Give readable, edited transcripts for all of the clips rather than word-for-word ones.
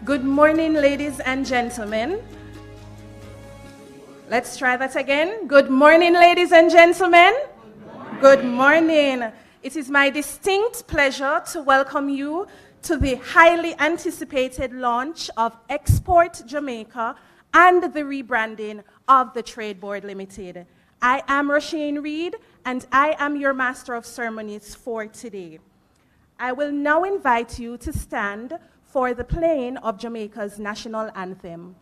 Good morning, ladies and gentlemen. Let's try that again. Good morning, ladies and gentlemen. Good morning. It is my distinct pleasure to welcome you to the highly anticipated launch of Export Jamaica and the rebranding of the Trade Board Limited. I am Roshane Reed, and I am your Master of Ceremonies for today. I will now invite you to stand for the playing of Jamaica's national anthem.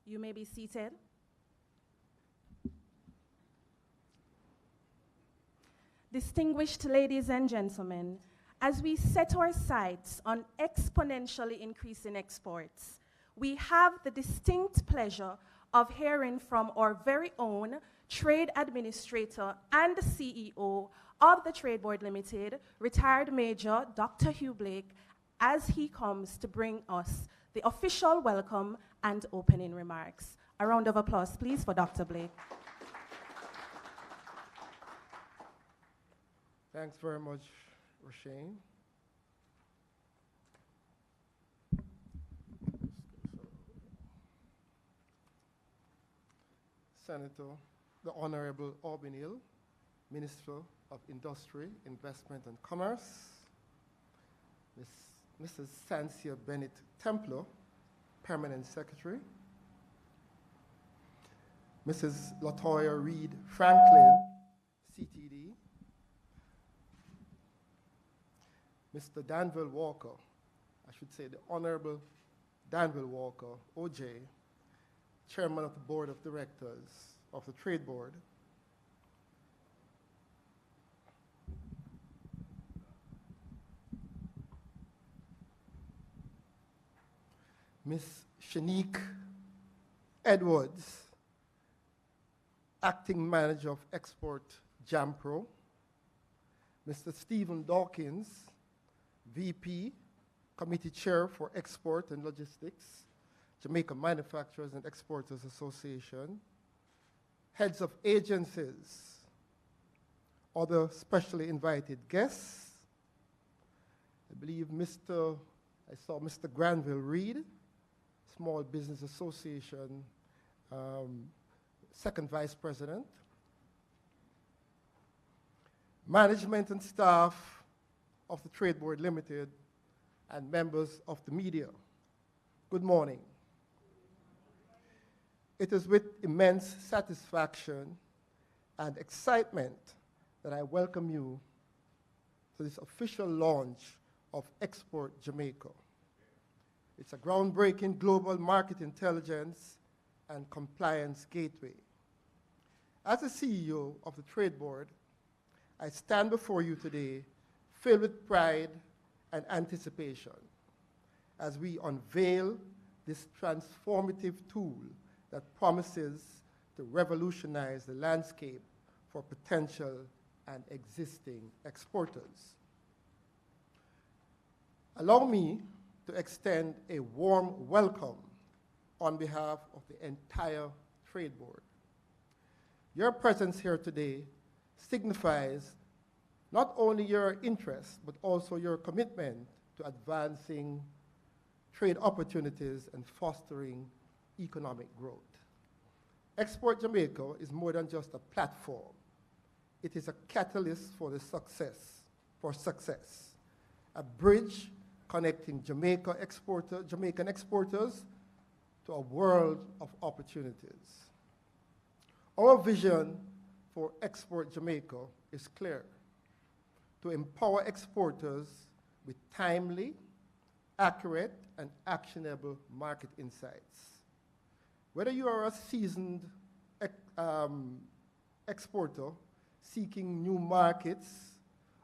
You may be seated. Distinguished ladies and gentlemen, as we set our sights on exponentially increasing exports, we have the distinct pleasure of hearing from our very own Trade Administrator and CEO of the Trade Board Limited, retired Major Dr. Hugh Blake, as he comes to bring us the official welcome and opening remarks. A round of applause, please, for Dr. Blake. Thanks very much, Roshane. Senator, the Honorable Aubrey Hill, Minister of Industry, Investment and Commerce, Mrs. Sancia Bennett Templar, Permanent Secretary, Mrs. Latoya Reed Franklin, CTD, Mr. Danville Walker, I should say the Honorable Danville Walker, OJ, Chairman of the Board of Directors of the Trade Board, Ms. Shanique Edwards, Acting Manager of Export Jampro, Mr. Stephen Dawkins, VP, Committee Chair for Export and Logistics, Jamaica Manufacturers and Exporters Association, heads of agencies, other specially invited guests. I believe I saw Mr. Granville Reed, Small Business Association, Second Vice President, management and staff of the Trade Board Limited, and members of the media. Good morning. It is with immense satisfaction and excitement that I welcome you to this official launch of Export Jamaica. It's a groundbreaking global market intelligence and compliance gateway. As the CEO of the Trade Board, I stand before you today filled with pride and anticipation as we unveil this transformative tool that promises to revolutionize the landscape for potential and existing exporters. Allow me to extend a warm welcome on behalf of the entire Trade Board. Your presence here today signifies not only your interest, but also your commitment to advancing trade opportunities and fostering economic growth. Export Jamaica is more than just a platform. It is a catalyst for success, a bridge connecting Jamaican exporters to a world of opportunities. Our vision for Export Jamaica is clear: to empower exporters with timely, accurate, and actionable market insights. Whether you are a seasoned exporter seeking new markets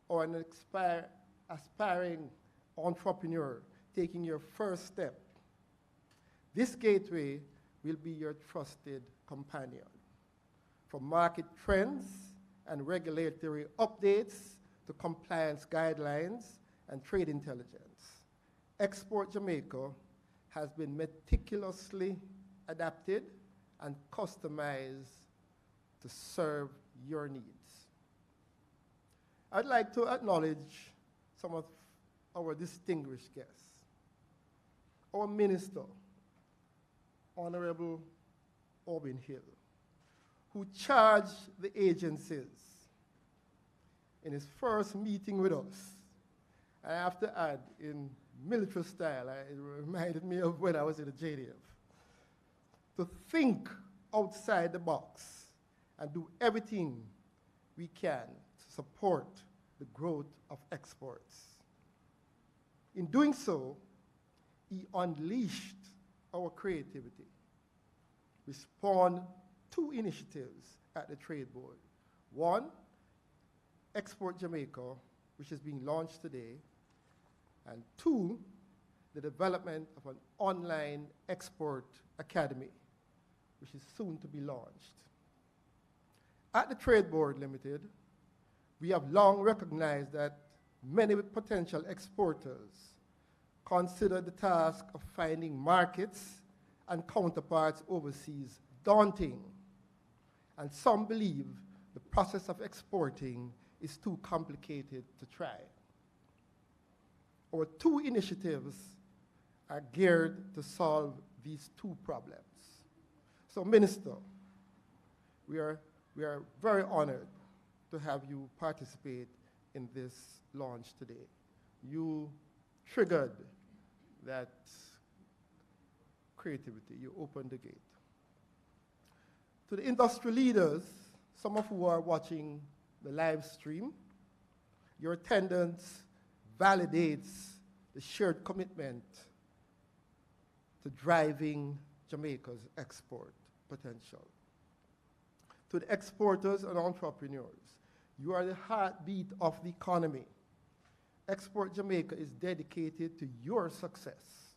or an aspiring entrepreneur taking your first step, this gateway will be your trusted companion. From market trends and regulatory updates to compliance guidelines and trade intelligence, Export Jamaica has been meticulously adapted and customized to serve your needs. I'd like to acknowledge some of our distinguished guests. Our Minister, Honorable Orbin Hill, who charged the agencies in his first meeting with us. I have to add, in military style, it reminded me of when I was in the JDF, to think outside the box and do everything we can to support the growth of exports. In doing so, he unleashed our creativity. We spawned two initiatives at the Trade Board. One, Export Jamaica, which is being launched today, and two, the development of an online export academy, which is soon to be launched. At the Trade Board Limited, we have long recognized that many potential exporters consider the task of finding markets and counterparts overseas daunting, and some believe the process of exporting is too complicated to try. Our two initiatives are geared to solve these two problems. So, Minister, we are very honored to have you participate in this launch today. You triggered that creativity. You opened the gate. To the industry leaders, some of who are watching the live stream, your attendance validates the shared commitment to driving Jamaica's export potential. To the exporters and entrepreneurs, you are the heartbeat of the economy. Export Jamaica is dedicated to your success,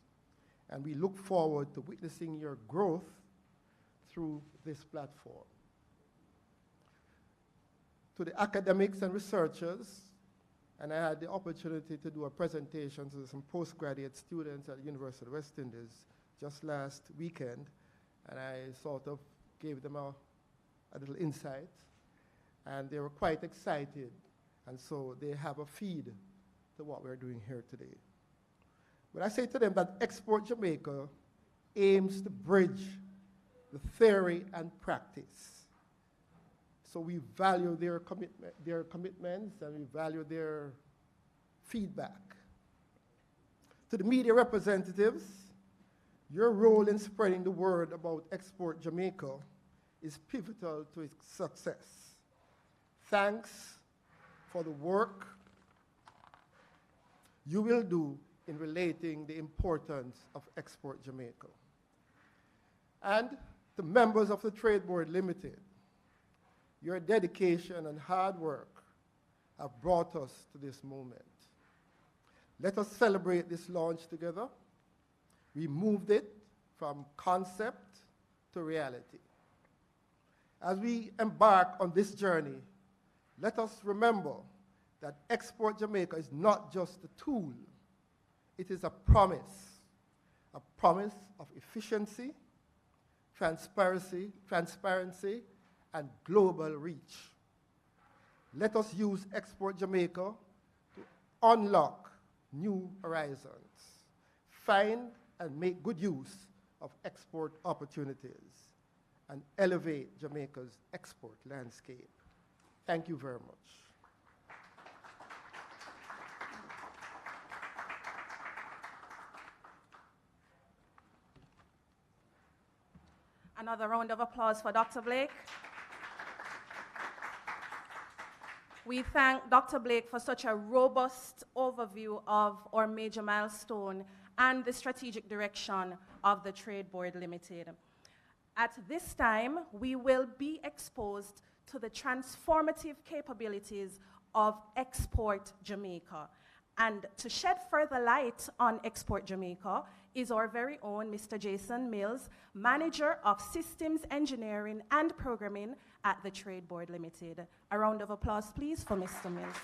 and we look forward to witnessing your growth through this platform. To the academics and researchers, and I had the opportunity to do a presentation to some postgraduate students at the University of the West Indies just last weekend, and I sort of gave them a little insight, and they were quite excited, and so they have a feed to what we're doing here today. But I say to them that Export Jamaica aims to bridge the theory and practice. So we value their commitments, and we value their feedback. To the media representatives, your role in spreading the word about Export Jamaica is pivotal to its success. Thanks for the work you will do in relating the importance of Export Jamaica. And the members of the Trade Board Limited, your dedication and hard work have brought us to this moment. Let us celebrate this launch together. We moved it from concept to reality. As we embark on this journey, let us remember that Export Jamaica is not just a tool, it is a promise of efficiency, transparency, and global reach. Let us use Export Jamaica to unlock new horizons, find and make good use of export opportunities, and elevate Jamaica's export landscape. Thank you very much. Another round of applause for Dr. Blake. We thank Dr. Blake for such a robust overview of our major milestone and the strategic direction of the Trade Board Limited. At this time, we will be exposed to the transformative capabilities of Export Jamaica. And to shed further light on Export Jamaica is our very own Mr. Jason Mills, Manager of Systems Engineering and Programming at the Trade Board Limited. A round of applause, please, for Mr. Mills.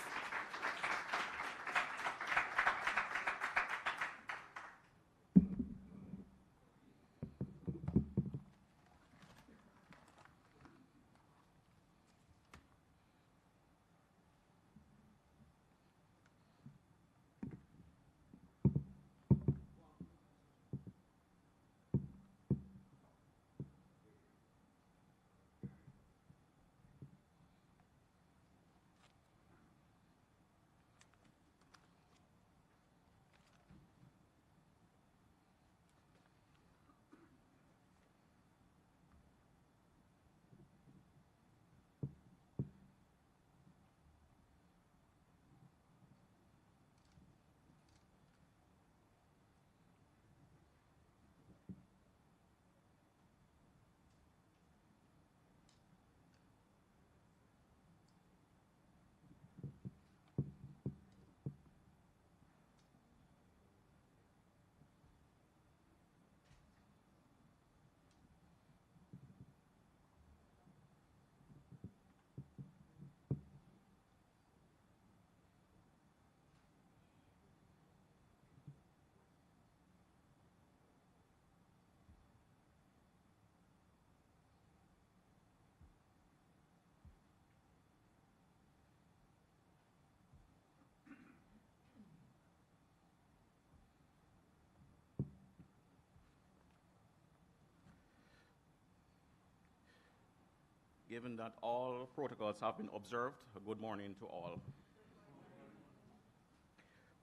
Given that all protocols have been observed, a good morning to all.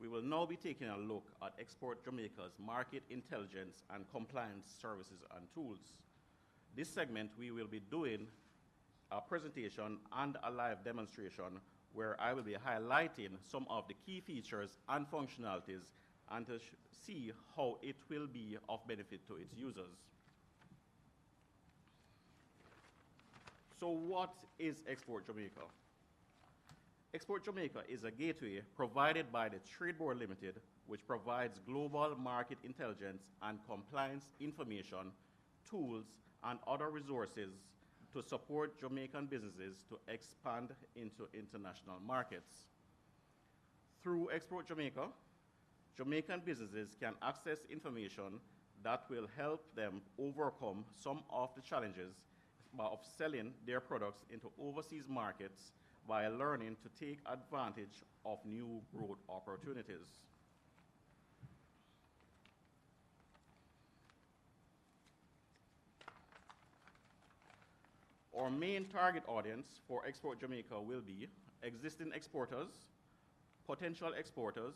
We will now be taking a look at Export Jamaica's market intelligence and compliance services and tools. This segment, we will be doing a presentation and a live demonstration where I will be highlighting some of the key features and functionalities and to see how it will be of benefit to its users. So what is Export Jamaica? Export Jamaica is a gateway provided by the Trade Board Limited, which provides global market intelligence and compliance information, tools, and other resources to support Jamaican businesses to expand into international markets. Through Export Jamaica, Jamaican businesses can access information that will help them overcome some of the challenges of selling their products into overseas markets while learning to take advantage of new growth opportunities. Our main target audience for Export Jamaica will be existing exporters, potential exporters,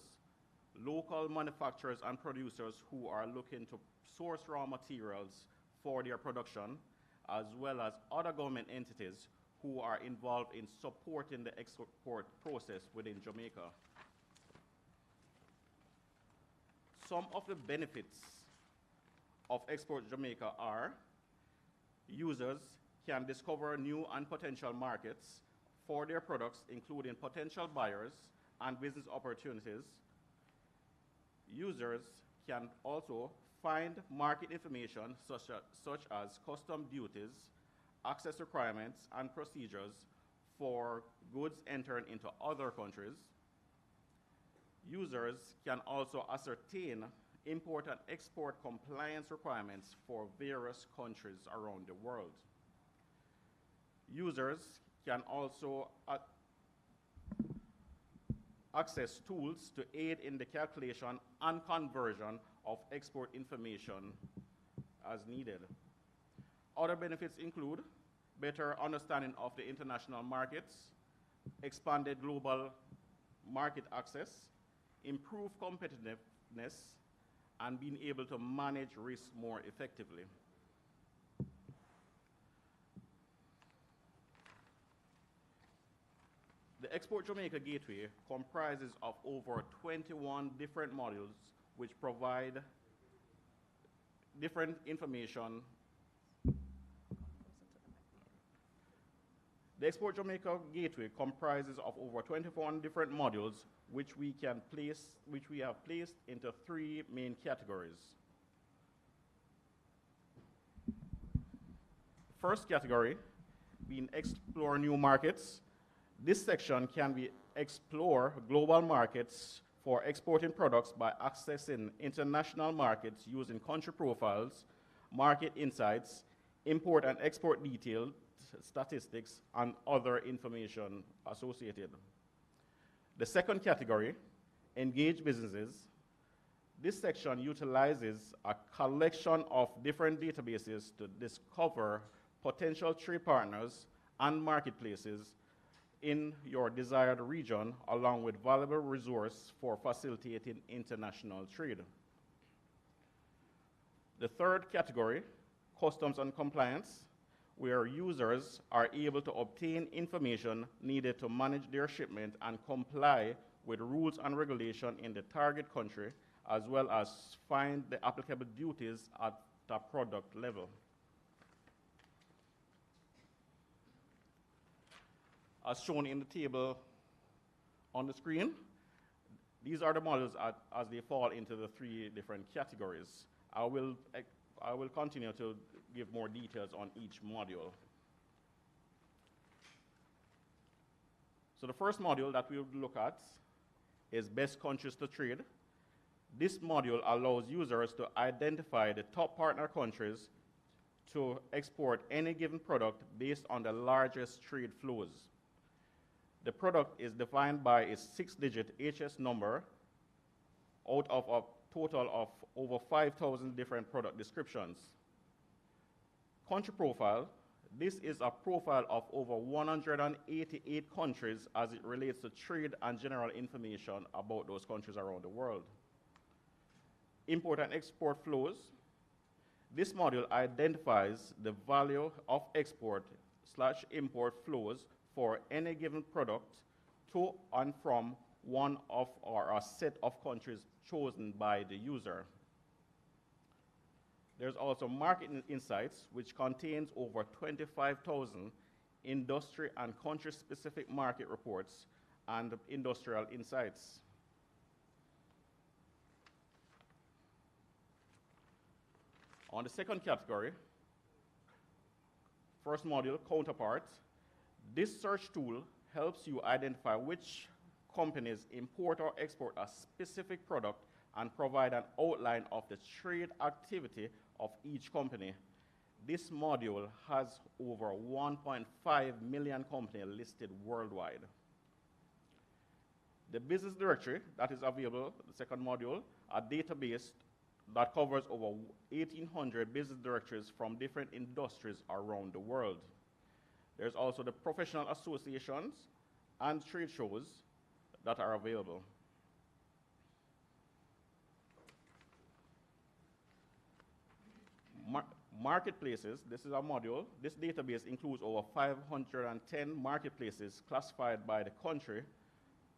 local manufacturers and producers who are looking to source raw materials for their production, as well as other government entities who are involved in supporting the export process within Jamaica. Some of the benefits of Export Jamaica are users can discover new and potential markets for their products, including potential buyers and business opportunities. Users can also find market information such as custom duties, access requirements, and procedures for goods entering into other countries. Users can also ascertain import and export compliance requirements for various countries around the world. Users can also access tools to aid in the calculation and conversion of export information as needed. Other benefits include better understanding of the international markets, expanded global market access, improved competitiveness, and being able to manage risk more effectively. The Export Jamaica Gateway comprises of over 21 different modules which provide different information. The Export Jamaica Gateway comprises of over 21 different modules which we have placed into 3 main categories. First category being explore new markets. This section can be explore global markets for exporting products by accessing international markets using country profiles, market insights, import and export detailed statistics, and other information associated. The second category, engage businesses. This section utilizes a collection of different databases to discover potential trade partners and marketplaces in your desired region, along with valuable resource for facilitating international trade. The third category, customs and compliance, where users are able to obtain information needed to manage their shipment and comply with rules and regulation in the target country, as well as find the applicable duties at the product level. As shown in the table on the screen, these are the models as they fall into the 3 different categories. I will continue to give more details on each module. So the first module that we will look at is best countries to trade. This module allows users to identify the top partner countries to export any given product based on the largest trade flows. The product is defined by a 6-digit HS number out of a total of over 5,000 different product descriptions. Country profile, this is a profile of over 188 countries as it relates to trade and general information about those countries around the world. Import and export flows, this module identifies the value of export/import flows for any given product to and from one of or a set of countries chosen by the user. There's also market insights, which contains over 25,000 industry and country-specific market reports and industrial insights. On the second category, first module, counterpart, this search tool helps you identify which companies import or export a specific product and provide an outline of the trade activity of each company. This module has over 1.5 million companies listed worldwide. The business directory that is available, the second module, a database that covers over 1,800 business directories from different industries around the world. There's also the professional associations and trade shows that are available. Marketplaces, this is a module. This database includes over 510 marketplaces classified by the country,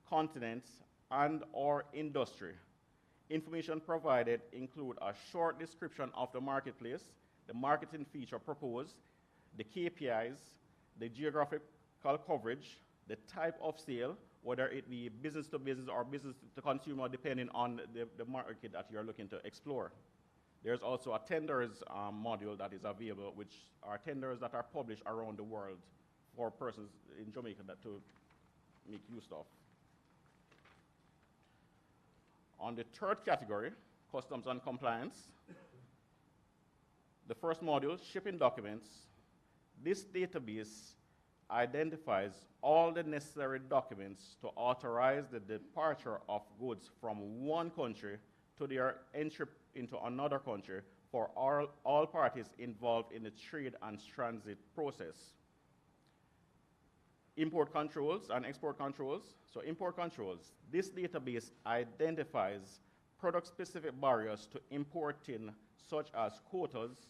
continents, and/or industry. Information provided include a short description of the marketplace, the marketing feature proposed, the KPIs, the geographical coverage, the type of sale, whether it be business to business or business to consumer, depending on the market that you're looking to explore. There's also a tenders module that is available, which are tenders that are published around the world for persons in Jamaica that to make use of. On the third category, customs and compliance, the first module, shipping documents, this database identifies all the necessary documents to authorize the departure of goods from one country to their entry into another country for all parties involved in the trade and transit process. Import controls and export controls. So import controls, this database identifies product-specific barriers to importing, such as quotas,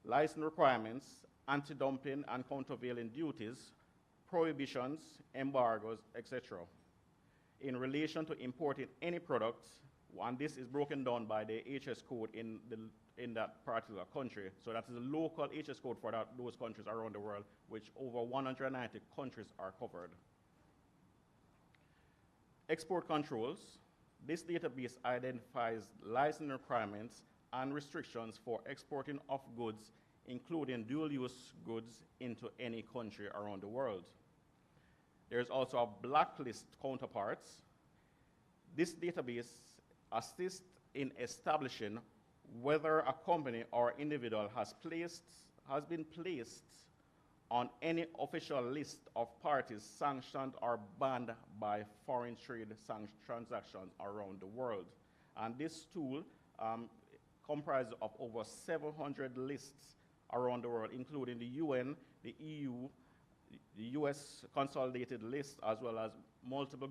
license requirements, anti-dumping and countervailing duties, prohibitions, embargoes, etc. in relation to importing any products, and this is broken down by the HS code in that particular country. So that is a local HS code for those countries around the world, which over 190 countries are covered. Export controls. This database identifies license requirements and restrictions for exporting of goods, including dual-use goods, into any country around the world. There's also a blacklist counterparts. This database assists in establishing whether a company or individual has been placed on any official list of parties sanctioned or banned by foreign trade transactions around the world. And this tool comprises of over 700 lists around the world, including the UN, the EU, the US consolidated list, as well as multiple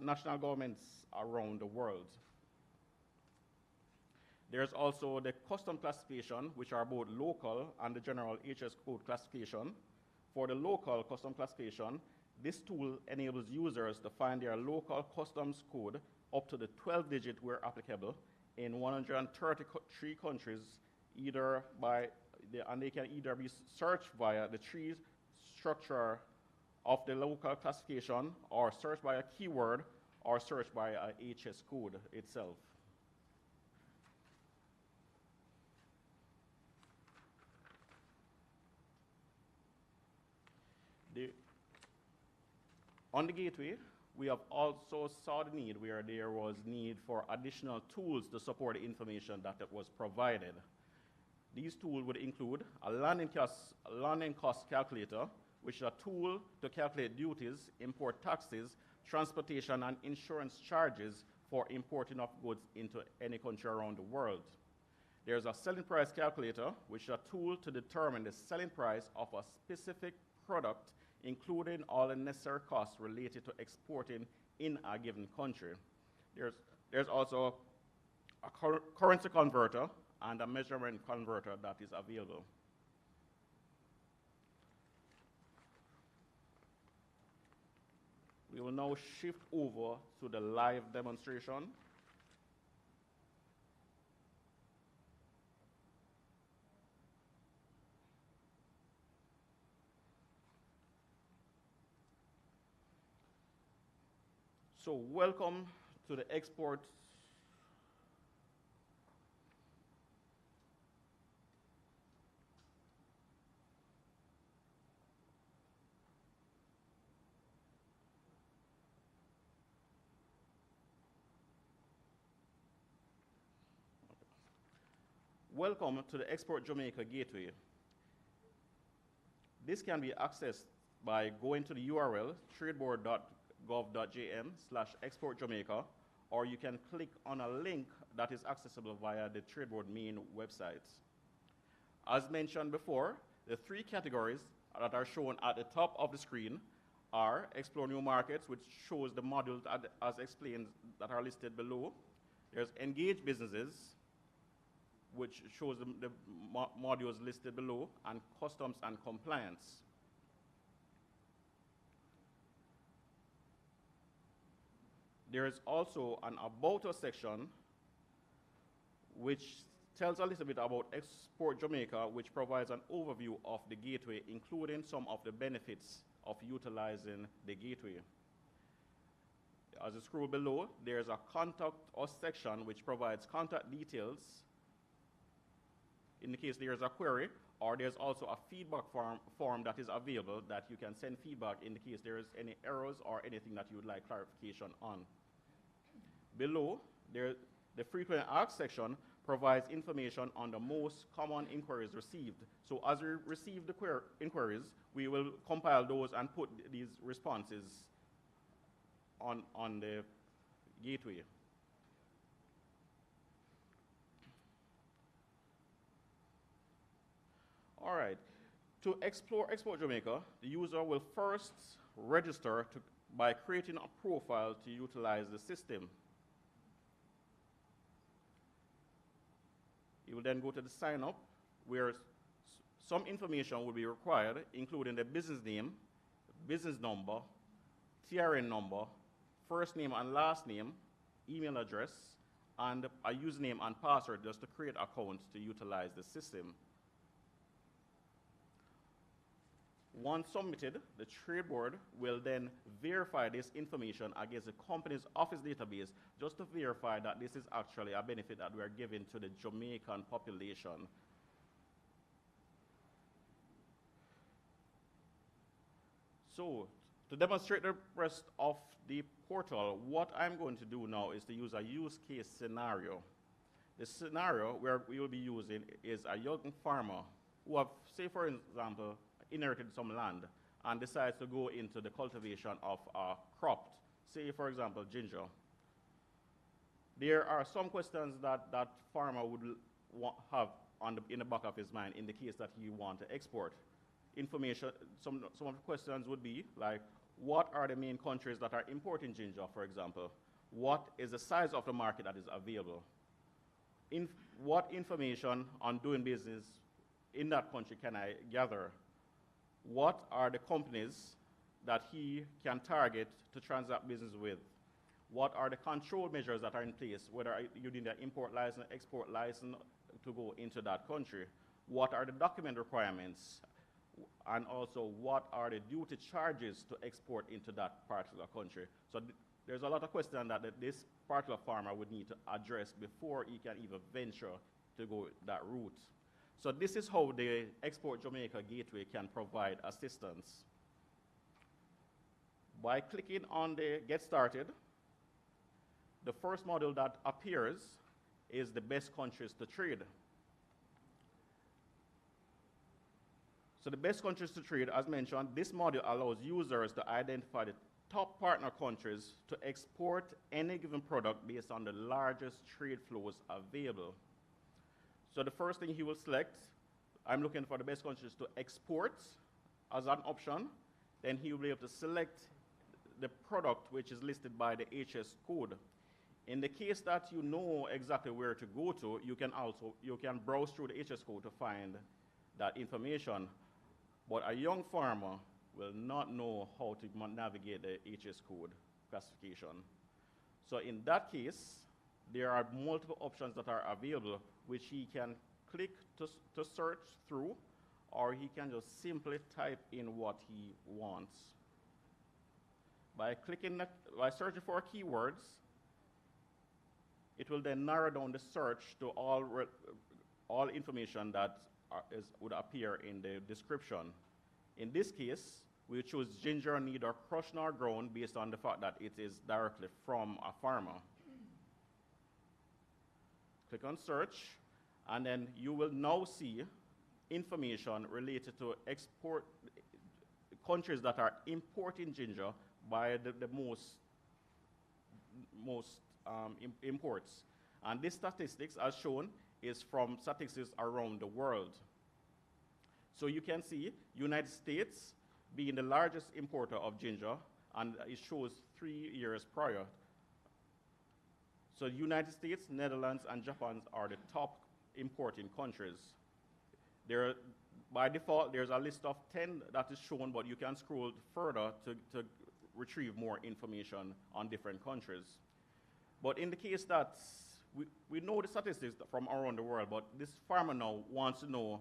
national governments around the world. There's also the custom classification, which are both local and the general HS code classification. For the local custom classification, this tool enables users to find their local customs code up to the 12-digit where applicable in 133 countries, and they can either be searched via the tree structure of the local classification, or searched by a keyword, or searched by a HS code itself. On the gateway, we have also saw the need where there was need for additional tools to support the information that was provided. These tools would include a landing cost calculator, which is a tool to calculate duties, import taxes, transportation, and insurance charges for importing of goods into any country around the world. There's a selling price calculator, which is a tool to determine the selling price of a specific product, including all the necessary costs related to exporting in a given country. There's also a currency converter and a measurement converter that is available. We will now shift over to the live demonstration. So welcome to the export. Welcome to the Export Jamaica Gateway. This can be accessed by going to the URL tradeboard.gov.jm/exportjamaica, or you can click on a link that is accessible via the Tradeboard main website. As mentioned before, the three categories that are shown at the top of the screen are Explore New Markets, which shows the modules as explained that are listed below. There's Engage Businesses, which shows the modules listed below, and Customs and Compliance. There is also an About Us section, which tells a little bit about Export Jamaica, which provides an overview of the gateway, including some of the benefits of utilizing the gateway. As you scroll below, there's a Contact Us section, which provides contact details in the case there is a query, or there's also a feedback form that is available that you can send feedback in the case there is any errors or anything that you would like clarification on. Below, the frequently asked section provides information on the most common inquiries received. So as we receive the inquiries, we will compile those and put these responses on the gateway. All right. To explore Export Jamaica, the user will first register by creating a profile to utilize the system. You will then go to the sign up, where some information will be required, including the business name, business number, TRN number, first name and last name, email address, and a username and password just to create accounts to utilize the system. Once submitted, the Trade Board will then verify this information against the company's office database just to verify that this is actually a benefit that we are giving to the Jamaican population. So, to demonstrate the rest of the portal, what I'm going to do now is to use a use case scenario. The scenario where we will be using is a young farmer who have, say for example, inherited some land and decides to go into the cultivation of a crop, say for example ginger. There are some questions that that farmer would have in the back of his mind in the case that he wants to export. Information, some of the questions would be like, what are the main countries that are importing ginger, for example? What is the size of the market that is available? What information on doing business in that country can I gather? What are the companies that he can target to transact business with? What are the control measures that are in place, whether you need an import license, export license to go into that country? What are the document requirements? And also, what are the duty charges to export into that particular country? So there's a lot of questions that this particular farmer would need to address before he can even venture to go that route. So this is how the Export Jamaica Gateway can provide assistance. By clicking on the Get Started, the first module that appears is the best countries to trade. So the best countries to trade, as mentioned, this module allows users to identify the top partner countries to export any given product based on the largest trade flows available. So the first thing he will select, I'm looking for the best countries to export as an option. Then he will be able to select the product which is listed by the HS code. In the case that you know exactly where to go to, you can browse through the HS code to find that information. But a young farmer will not know how to navigate the HS code classification. So in that case, there are multiple options that are available which he can click to search through, or he can just simply type in what he wants. By searching for keywords, it will then narrow down the search to all information that would appear in the description. In this case, we choose ginger neither crushed nor ground based on the fact that it is directly from a farmer. Click on search, and then you will now see information related to countries that are importing ginger by the most imports. And this statistics, as shown, is from statistics around the world. So you can see United States being the largest importer of ginger, and it shows 3 years prior. So United States, Netherlands, and Japan are the top importing countries. By default, there's a list of 10 that is shown, but you can scroll further to retrieve more information on different countries. But in the case that we know the statistics from around the world, but this farmer now wants to know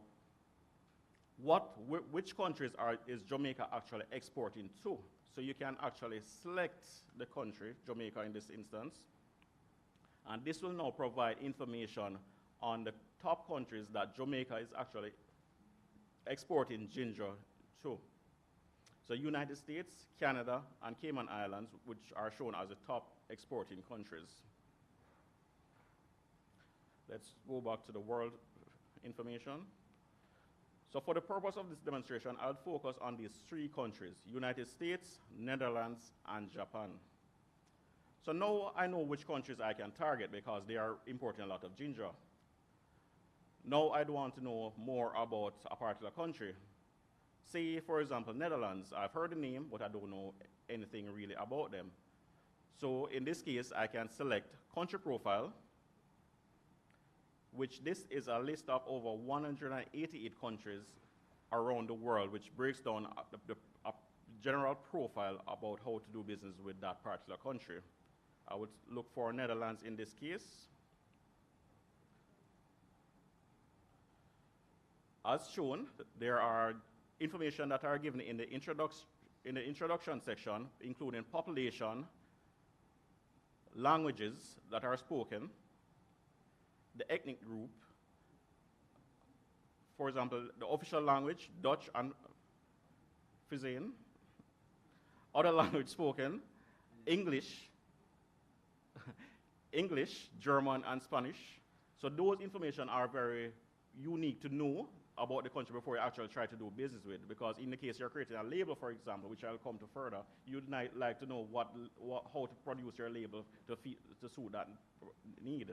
which countries is Jamaica actually exporting to. So you can actually select the country, Jamaica in this instance, and this will now provide information on the top countries that Jamaica is actually exporting ginger to. So United States, Canada, and Cayman Islands, which are shown as the top exporting countries. Let's go back to the world information. So for the purpose of this demonstration, I'll focus on these 3 countries: United States, Netherlands, and Japan. So now I know which countries I can target because they are importing a lot of ginger. Now I'd want to know more about a particular country. Say, for example, Netherlands. I've heard the name, but I don't know anything really about them. So in this case, I can select country profile, which this is a list of over 188 countries around the world, which breaks down a general profile about how to do business with that particular country. I would look for Netherlands in this case. As shown, there are information that are given in the introduction section, including population, languages that are spoken, the ethnic group. For example, the official language, Dutch and Frisian. Other language spoken, English, German, and Spanish. So those information are very unique to know about the country before you actually try to do business with, because in the case you're creating a label, for example, which I'll come to further, you'd like to know how to produce your label to suit that need.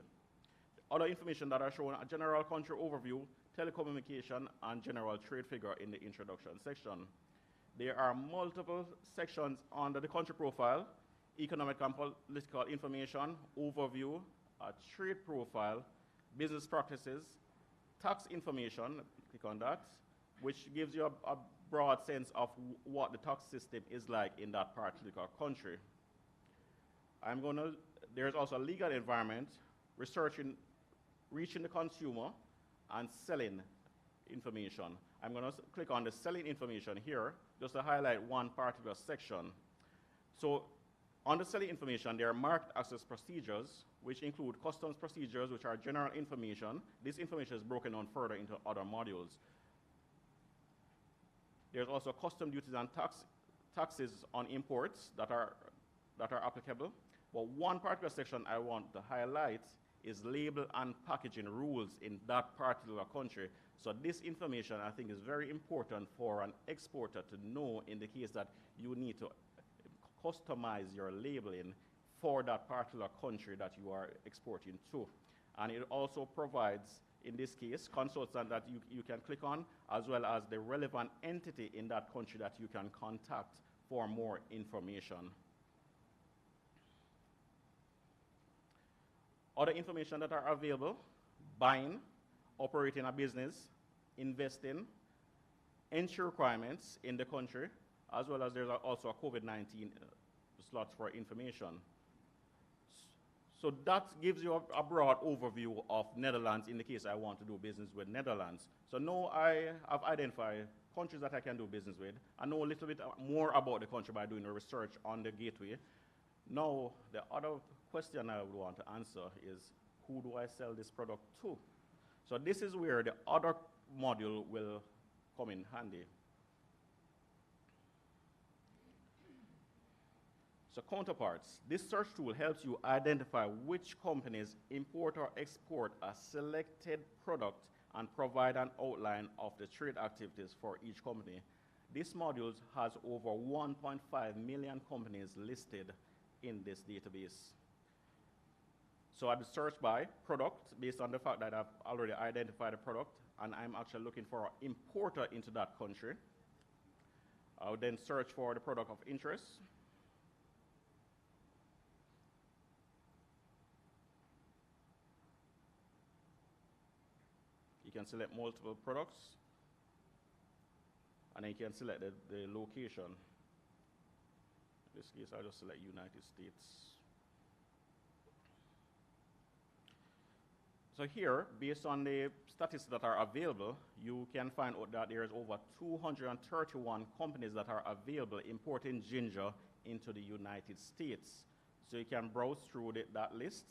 Other information that are shown: a general country overview, telecommunication, and general trade figure in the introduction section. There are multiple sections under the country profile: economic and political information, overview, a trade profile, business practices, tax information, click on that, which gives you a broad sense of what the tax system is like in that particular country. There's also a legal environment, reaching the consumer, and selling information. I'm going to click on the selling information here, just to highlight one particular section. So on the selling information, there are market access procedures, which include customs procedures, which are general information. This information is broken down further into other modules. There's also custom duties and taxes on imports that are applicable. But one particular section I want to highlight is label and packaging rules in that particular country. So this information, I think, is very important for an exporter to know in the case that you need to customize your labeling for that particular country that you are exporting to. And it also provides, in this case, consultant that you can click on, as well as the relevant entity in that country that you can contact for more information. Other information that are available: buying, operating a business, investing, entry requirements in the country, as well as there's also a COVID-19 slots for information. So that gives you a broad overview of Netherlands in the case I want to do business with Netherlands. So now I have identified countries that I can do business with. I know a little bit more about the country by doing the research on the gateway. Now, the other question I would want to answer is, who do I sell this product to? So this is where the other module will come in handy. So counterparts. This search tool helps you identify which companies import or export a selected product and provide an outline of the trade activities for each company. This module has over 1.5 million companies listed in this database. So I would search by product based on the fact that I've already identified a product and I'm actually looking for an importer into that country. I would then search for the product of interest. You can select multiple products, and then you can select the location. In this case, I'll just select United States. So here, based on the statistics that are available, you can find out that there's over 231 companies that are available importing ginger into the United States. So you can browse through that list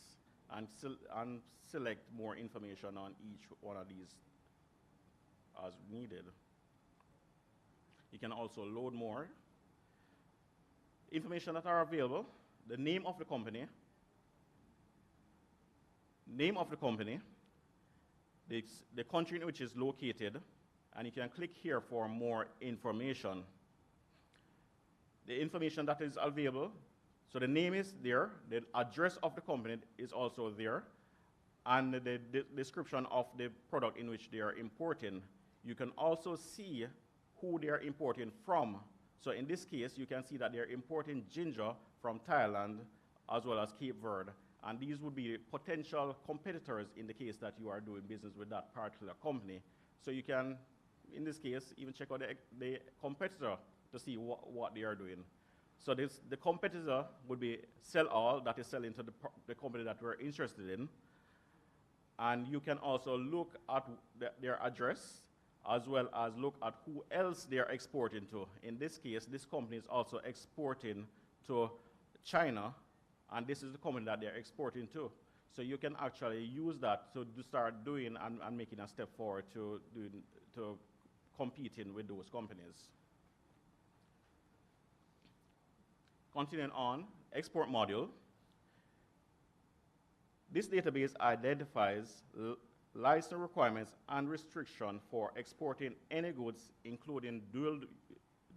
and select more information on each one of these as needed. You can also load more information that are available: the name of the company, the country in which it's located, and you can click here for more information. The information that is available, so the name is there, the address of the company is also there, and the description of the product in which they are importing. You can also see who they are importing from. So in this case, you can see that they're importing ginger from Thailand as well as Cape Verde. And these would be potential competitors in the case that you are doing business with that particular company. So you can, in this case, even check out the competitor to see what they are doing. So the competitor would be Sell All, that is selling to the company that we're interested in. And you can also look at their address, as well as look at who else they are exporting to. In this case, this company is also exporting to China, and this is the company that they're exporting to. So you can actually use that to start doing and making a step forward to competing with those companies. Continuing on, export module. This database identifies license requirements and restrictions for exporting any goods, including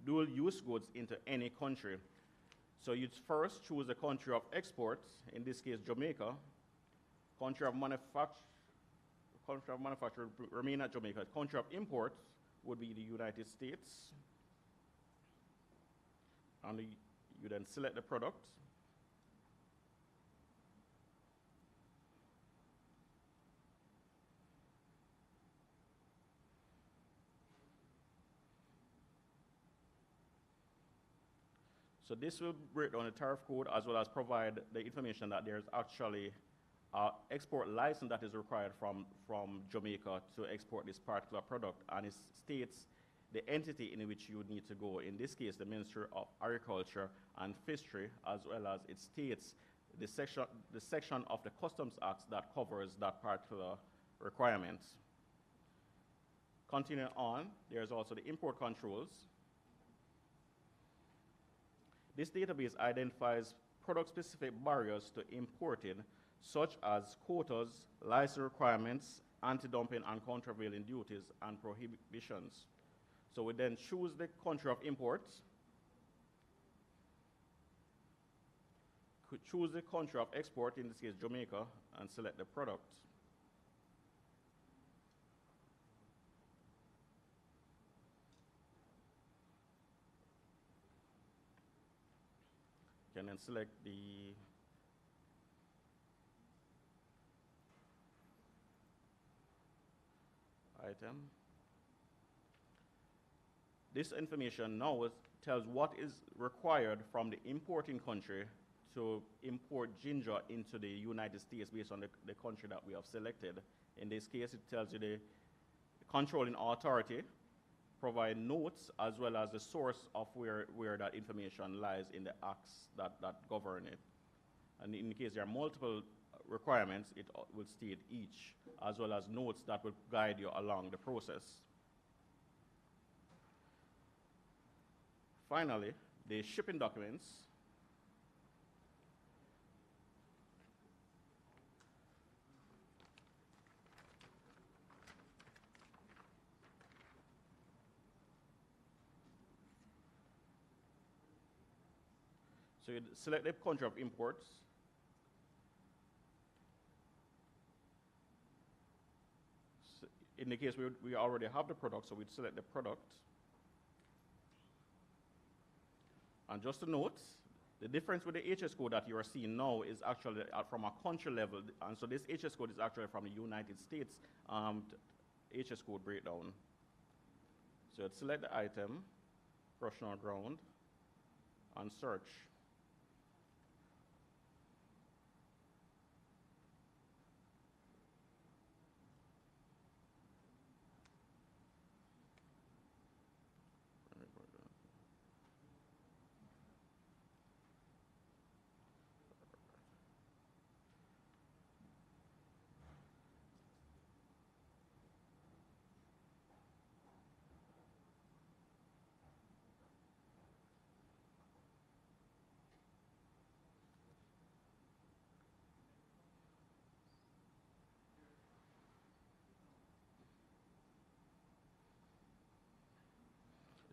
dual-use goods, into any country. So you first choose the country of export, in this case Jamaica. Country of manufacture remain at Jamaica. Country of import would be the United States. And you then select the product. So this will break down the tariff code as well as provide the information that there's actually an export license that is required from Jamaica to export this particular product, and it states the entity in which you need to go. In this case, the Ministry of Agriculture and Fishery, as well as it states the section of the Customs Act that covers that particular requirement. Continuing on, there's also the import controls. This database identifies product-specific barriers to importing, such as quotas, license requirements, anti-dumping and countervailing duties, and prohibitions. So we then choose the country of import, could choose the country of export, in this case Jamaica, and select the product. You can then select the item. This information now tells what is required from the importing country to import ginger into the United States based on the country that we have selected. In this case, it tells you the controlling authority, provide notes, as well as the source of where that information lies in the acts that govern it. And in case there are multiple requirements, it will state each, as well as notes that will guide you along the process. Finally, the shipping documents. So you select the country of imports. So in the case we already have the product, so we'd select the product. And just to note, the difference with the HS code that you are seeing now is actually from a country level. And so this HS code is actually from the United States HS code breakdown. So you'd select the item, crushing or ground, and search.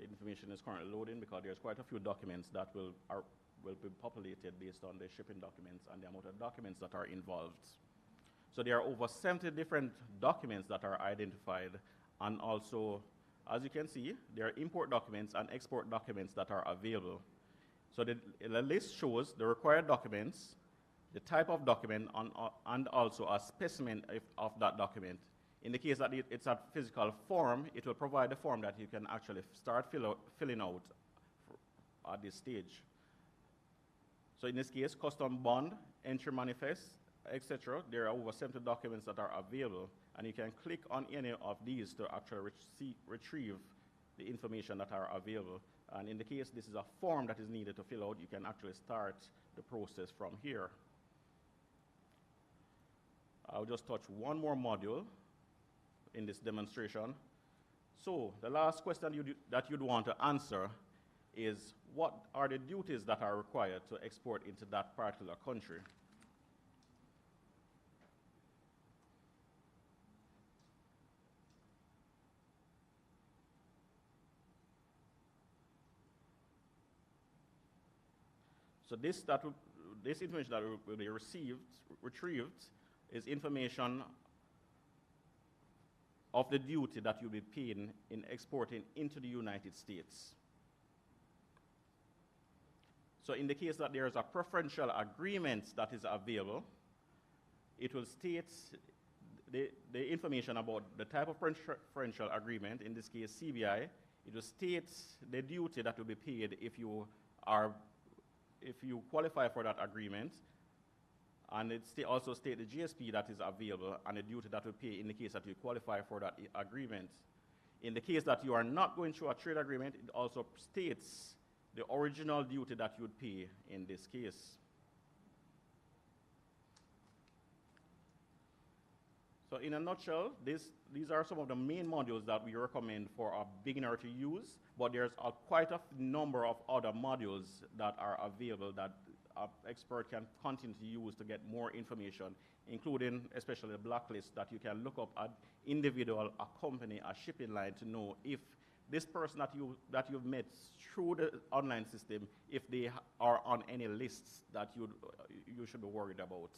The information is currently loading because there's quite a few documents that will be populated based on the shipping documents and the amount of documents that are involved. So there are over 70 different documents that are identified, and also, as you can see, there are import documents and export documents that are available. So the list shows the required documents, the type of document, and also a specimen of that document. In the case that it's a physical form, it will provide a form that you can actually start filling out at this stage. So in this case, custom bond, entry manifest, etc. There are over 70 documents that are available, and you can click on any of these to actually retrieve the information that are available. And in the case this is a form that is needed to fill out, you can actually start the process from here. I'll just touch one more module in this demonstration. So the last question that you'd want to answer is, what are the duties that are required to export into that particular country? So this information that will be retrieved is information of the duty that you'll be paying in exporting into the United States. So in the case that there is a preferential agreement that is available, it will state the information about the type of preferential agreement, in this case CBI. It will state the duty that will be paid if you qualify for that agreement, and it also states the GSP that is available and the duty that will pay in the case that you qualify for that agreement. In the case that you are not going through a trade agreement, it also states the original duty that you would pay in this case. So in a nutshell, these are some of the main modules that we recommend for a beginner to use, but there's quite a number of other modules that are available that an expert can continue to use to get more information, including especially the blacklist that you can look up at individual, a company, a shipping line to know if this person that you've met through the online system, if they are on any lists that you should be worried about.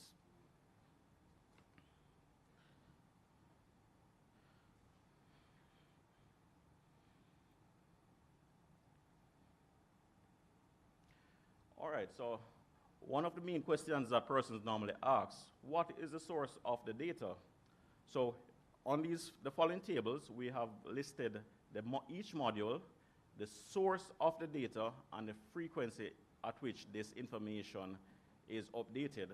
All right, so one of the main questions that persons normally ask, what is the source of the data? So on the following tables, we have listed each module, the source of the data, and the frequency at which this information is updated.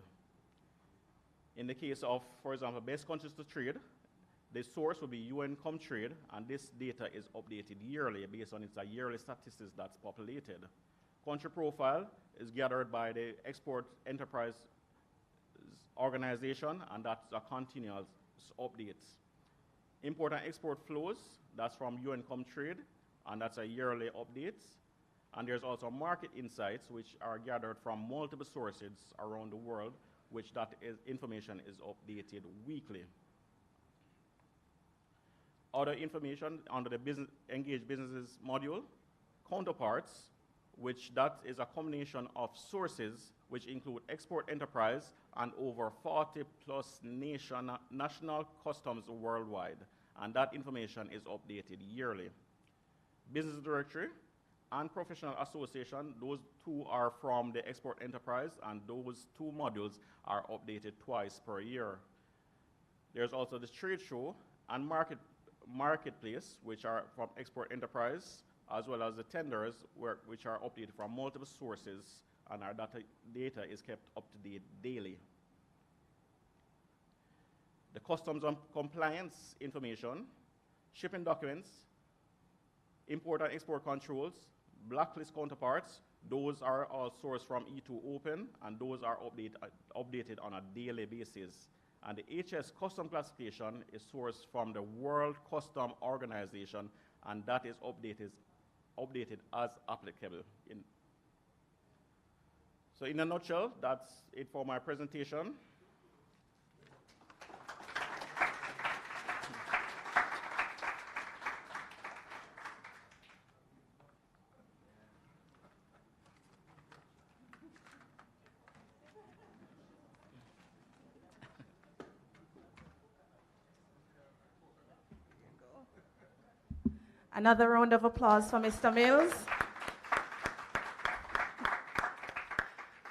In the case of, for example, best countries to trade, the source will be UN Trade, and this data is updated yearly based on its yearly statistics that's populated. Country profile is gathered by the Export Enterprise Organization, and that's a continuous update. Import and export flows, that's from UN Trade, and that's a yearly update. And there's also market insights, which are gathered from multiple sources around the world, which information is updated weekly. Other information under the Engage Businesses module, counterparts, which that is a combination of sources which include export enterprise and over 40 plus national customs worldwide. And that information is updated yearly. Business directory and professional association, those two are from the export enterprise, and those two modules are updated twice per year. There's also the trade show and marketplace, which are from export enterprise, as well as the tenders, which are updated from multiple sources, and our data is kept up to date daily. The customs and compliance information, shipping documents, import and export controls, blacklist counterparts, those are all sourced from E2 Open, and those are updated on a daily basis. And the HS custom classification is sourced from the World Custom Organization, and that is updated as applicable. So in a nutshell, that's it for my presentation. Another round of applause for Mr. Mills.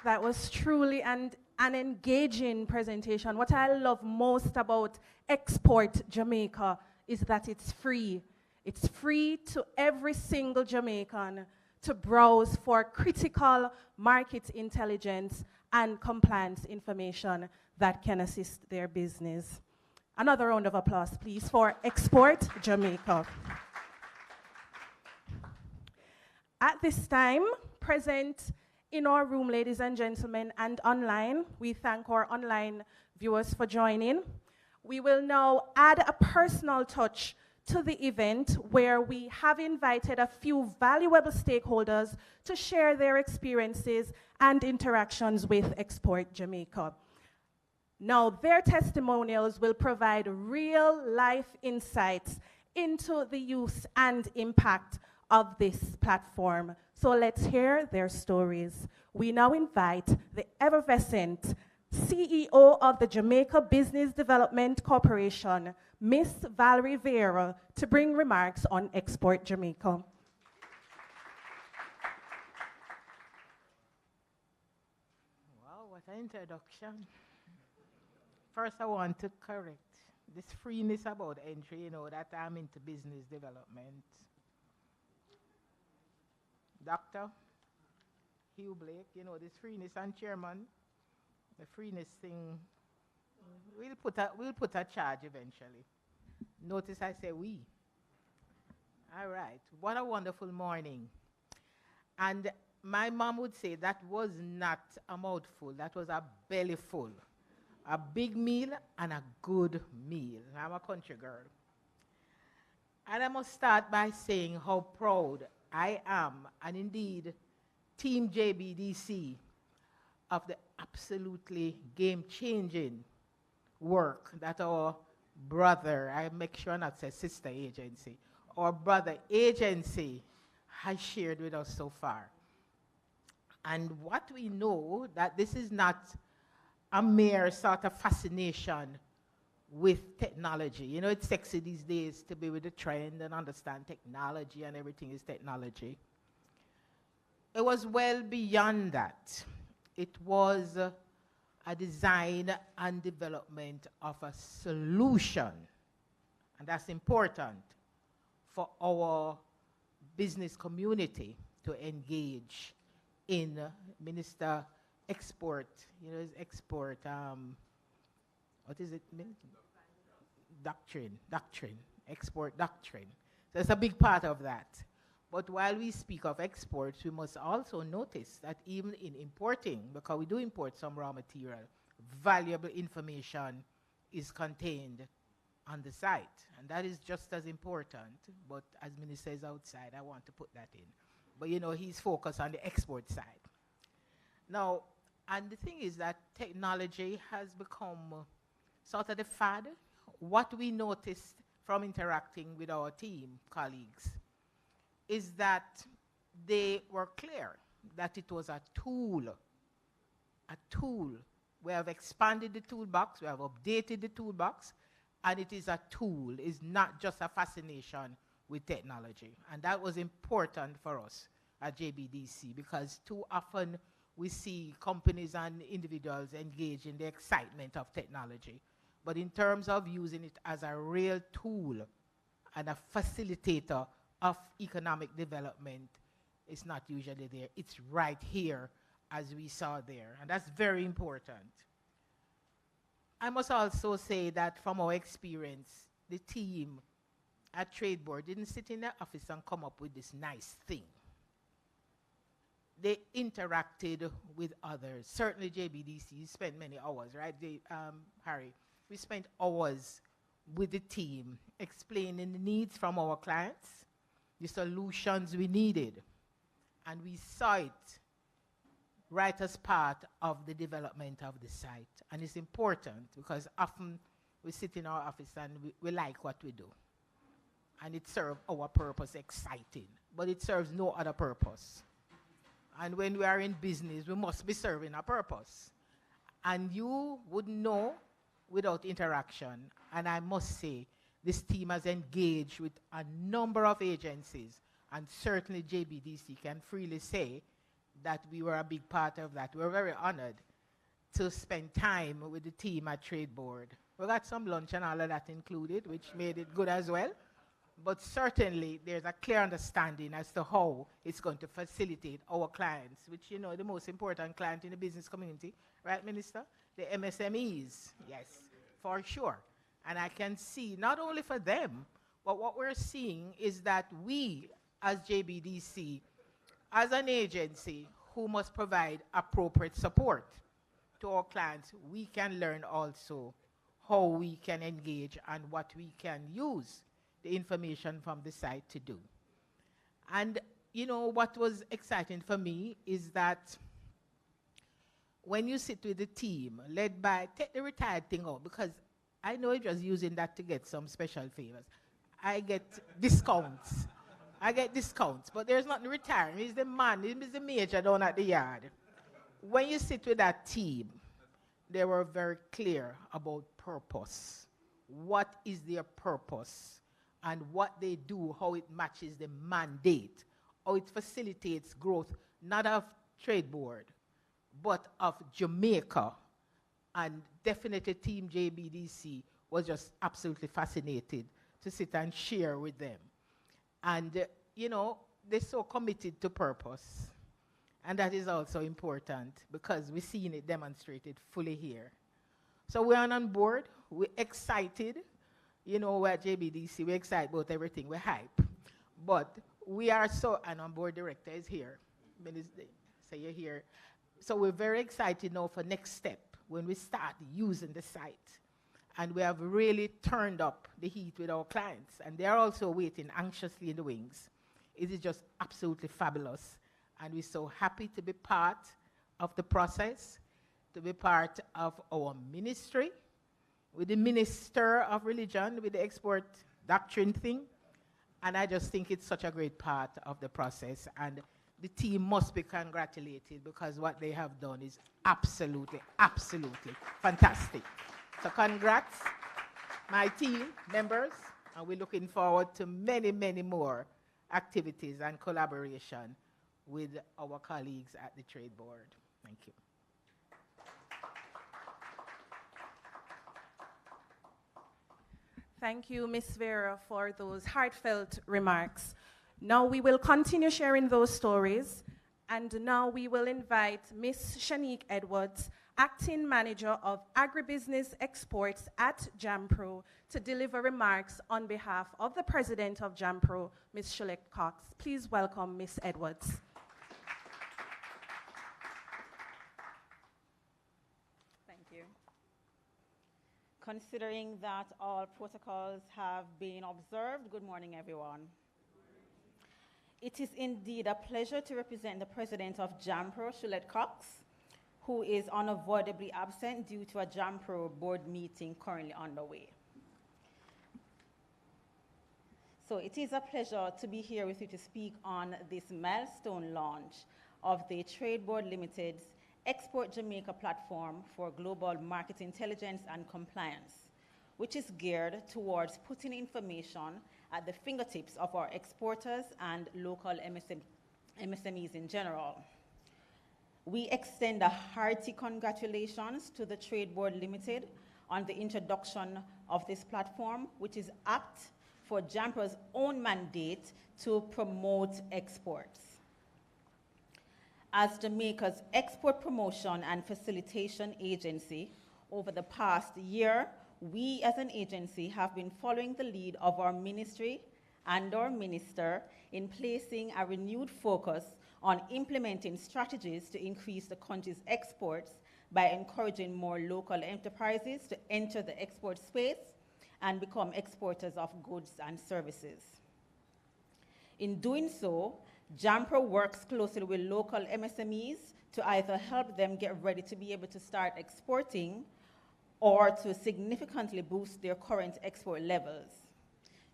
That was truly an engaging presentation. What I love most about Export Jamaica is that it's free. It's free to every single Jamaican to browse for critical market intelligence and compliance information that can assist their business. Another round of applause, please, for Export Jamaica. At this time, present in our room, ladies and gentlemen, and online, we thank our online viewers for joining. We will now add a personal touch to the event where we have invited a few valuable stakeholders to share their experiences and interactions with Export Jamaica. Now, their testimonials will provide real-life insights into the use and impact of this platform. So let's hear their stories. We now invite the effervescent CEO of the Jamaica Business Development Corporation, Miss Valerie Vieira, to bring remarks on Export Jamaica. Wow, what an introduction. First, I want to correct this freeness about entry, that I'm into business development. Dr. Hugh Blake, this freeness and chairman, the freeness thing, we'll put a charge eventually. Notice I say we. All right, what a wonderful morning. And my mom would say that was not a mouthful, that was a belly full. A big meal and a good meal. I'm a country girl. And I must start by saying how proud I am, and indeed, Team JBDC, of the absolutely game-changing work that our brother, I make sure not say sister agency, our brother agency has shared with us so far. And what we know, that this is not a mere sort of fascination with technology. It's sexy these days to be with the trend and understand technology and everything is technology. It was well beyond that. It was a design and development of a solution. And that's important for our business community to engage in Minister Export, export, what is it? Doctrine, export doctrine. So it's a big part of that. But while we speak of exports, we must also notice that even in importing, because we do import some raw material, valuable information is contained on the site. And that is just as important. But as Minister says outside, I want to put that in. But he's focused on the export side. Now, and the thing is that technology has become sort of the fad. What we noticed from interacting with our team colleagues is that they were clear that it was a tool. A tool. We have expanded the toolbox, we have updated the toolbox, and it is a tool. It's not just a fascination with technology. And that was important for us at JBDC, because too often we see companies and individuals engage in the excitement of technology. But in terms of using it as a real tool and a facilitator of economic development, it's not usually there. It's right here, as we saw there. And that's very important. I must also say that from our experience, the team at Trade Board didn't sit in their office and come up with this nice thing. They interacted with others. Certainly JBDC spent many hours, right? Harry, we spent hours with the team explaining the needs from our clients, the solutions we needed. And we saw it right as part of the development of the site. And it's important because often we sit in our office and we like what we do. And it serves our purpose exciting, but it serves no other purpose. And when we are in business, we must be serving a purpose. And you wouldn't know without interaction. And I must say This team has engaged with a number of agencies, and certainly JBDC can freely say that we were a big part of that. We're very honored to spend time with the team at Trade Board. We got some lunch and all of that included, which made it good as well. But certainly, there's a clear understanding as to how it's going to facilitate our clients, which, you know, the most important client in the business community, right, Minister? The MSMEs, yes, for sure. And I can see, not only for them, but what we're seeing is that we, as JBDC, as an agency who must provide appropriate support to our clients, we can learn also how we can engage and what we can use the information from the site to do. And, you know, what was exciting for me is that when you sit with the team led by, take the retired thing out, because I know it was using that to get some special favors. I get discounts. But there's nothing retiring. He's the man, he's the major down at the yard. When you sit with that team, they were very clear about purpose. What is their purpose? And what they do, how it matches the mandate, how it facilitates growth, not of Trade Board, but of Jamaica. And definitely Team JBDC was just absolutely fascinated to sit and share with them. And, you know, they're so committed to purpose. And that is also important because we're seeing it demonstrated fully here. So we're on board, we're excited. You know, we're at JBDC, we're excited about everything, we're hype. But we are so, and on board director is here, Minister, so you're here. So we're very excited now for next step when we start using the site. And we have really turned up the heat with our clients, and they're also waiting anxiously in the wings. It is just absolutely fabulous. And we're so happy to be part of the process, to be part of our ministry, with the Minister of Religion, with the export doctrine thing. And I just think it's such a great part of the process. And the team must be congratulated because what they have done is absolutely, absolutely fantastic. So congrats, my team members. And we're looking forward to many, many more activities and collaboration with our colleagues at the Trade Board. Thank you. Thank you, Ms. Vera, for those heartfelt remarks. Now we will continue sharing those stories, and now we will invite Ms. Shanique Edwards, Acting Manager of Agribusiness Exports at JAMPRO, to deliver remarks on behalf of the President of JAMPRO, Ms. Shulette Cox. Please welcome Ms. Edwards. Thank you. Considering that all protocols have been observed, good morning, everyone. It is indeed a pleasure to represent the President of JAMPRO, Shulette Cox, who is unavoidably absent due to a JAMPRO board meeting currently underway. So it is a pleasure to be here with you to speak on this milestone launch of the Trade Board Limited's Export Jamaica platform for global market intelligence and compliance, which is geared towards putting information at the fingertips of our exporters and local MSMEs in general. We extend a hearty congratulations to the Trade Board Limited on the introduction of this platform, which is apt for JAMPRO's own mandate to promote exports. As Jamaica's export promotion and facilitation agency, over the past year, we as an agency have been following the lead of our ministry and our minister in placing a renewed focus on implementing strategies to increase the country's exports by encouraging more local enterprises to enter the export space and become exporters of goods and services. In doing so, JAMPRO works closely with local MSMEs to either help them get ready to be able to start exporting or to significantly boost their current export levels.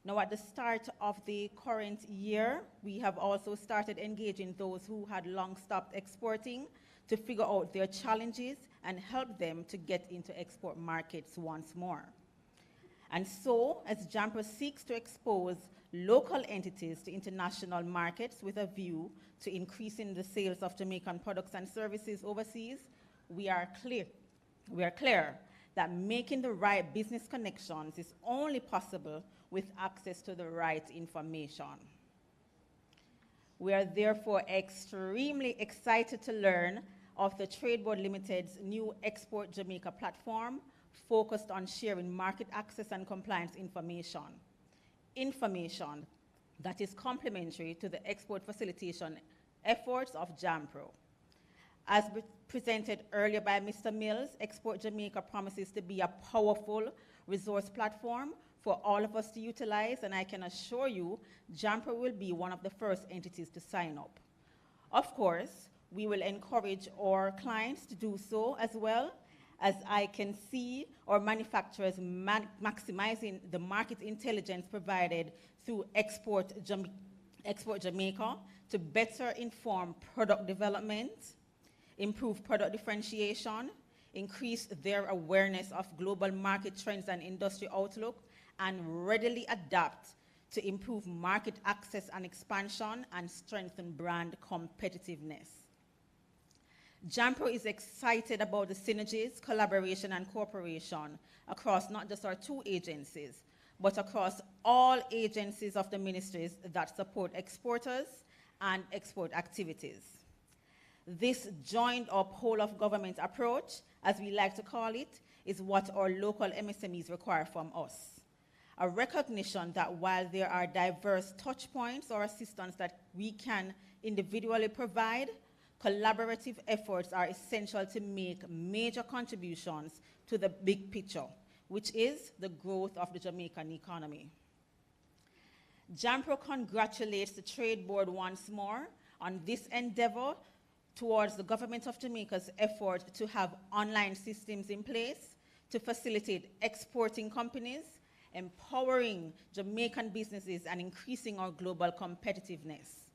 Now, at the start of the current year, we have also started engaging those who had long stopped exporting to figure out their challenges and help them to get into export markets once more. And so, as JAMPRO seeks to expose local entities to international markets with a view to increasing the sales of Jamaican products and services overseas, we are clear that making the right business connections is only possible with access to the right information. We are therefore extremely excited to learn of the Trade Board Limited's new Export Jamaica platform focused on sharing market access and compliance information that is complementary to the export facilitation efforts of JAMPRO. As presented earlier by Mr. Mills, Export Jamaica promises to be a powerful resource platform for all of us to utilize, and I can assure you JAMPRO will be one of the first entities to sign up. Of course, we will encourage our clients to do so as well, as I can see our manufacturers maximizing the market intelligence provided through Export Jamaica to better inform product development, improve product differentiation, increase their awareness of global market trends and industry outlook, and readily adapt to improve market access and expansion and strengthen brand competitiveness. JAMPRO is excited about the synergies, collaboration, and cooperation across not just our two agencies, but across all agencies of the ministries that support exporters and export activities. This joined up whole of government approach, as we like to call it, is what our local MSMEs require from us. A recognition that while there are diverse touch points or assistance that we can individually provide, collaborative efforts are essential to make major contributions to the big picture, which is the growth of the Jamaican economy. JAMPRO congratulates the Trade Board once more on this endeavor towards the government of Jamaica's effort to have online systems in place to facilitate exporting companies, empowering Jamaican businesses, and increasing our global competitiveness.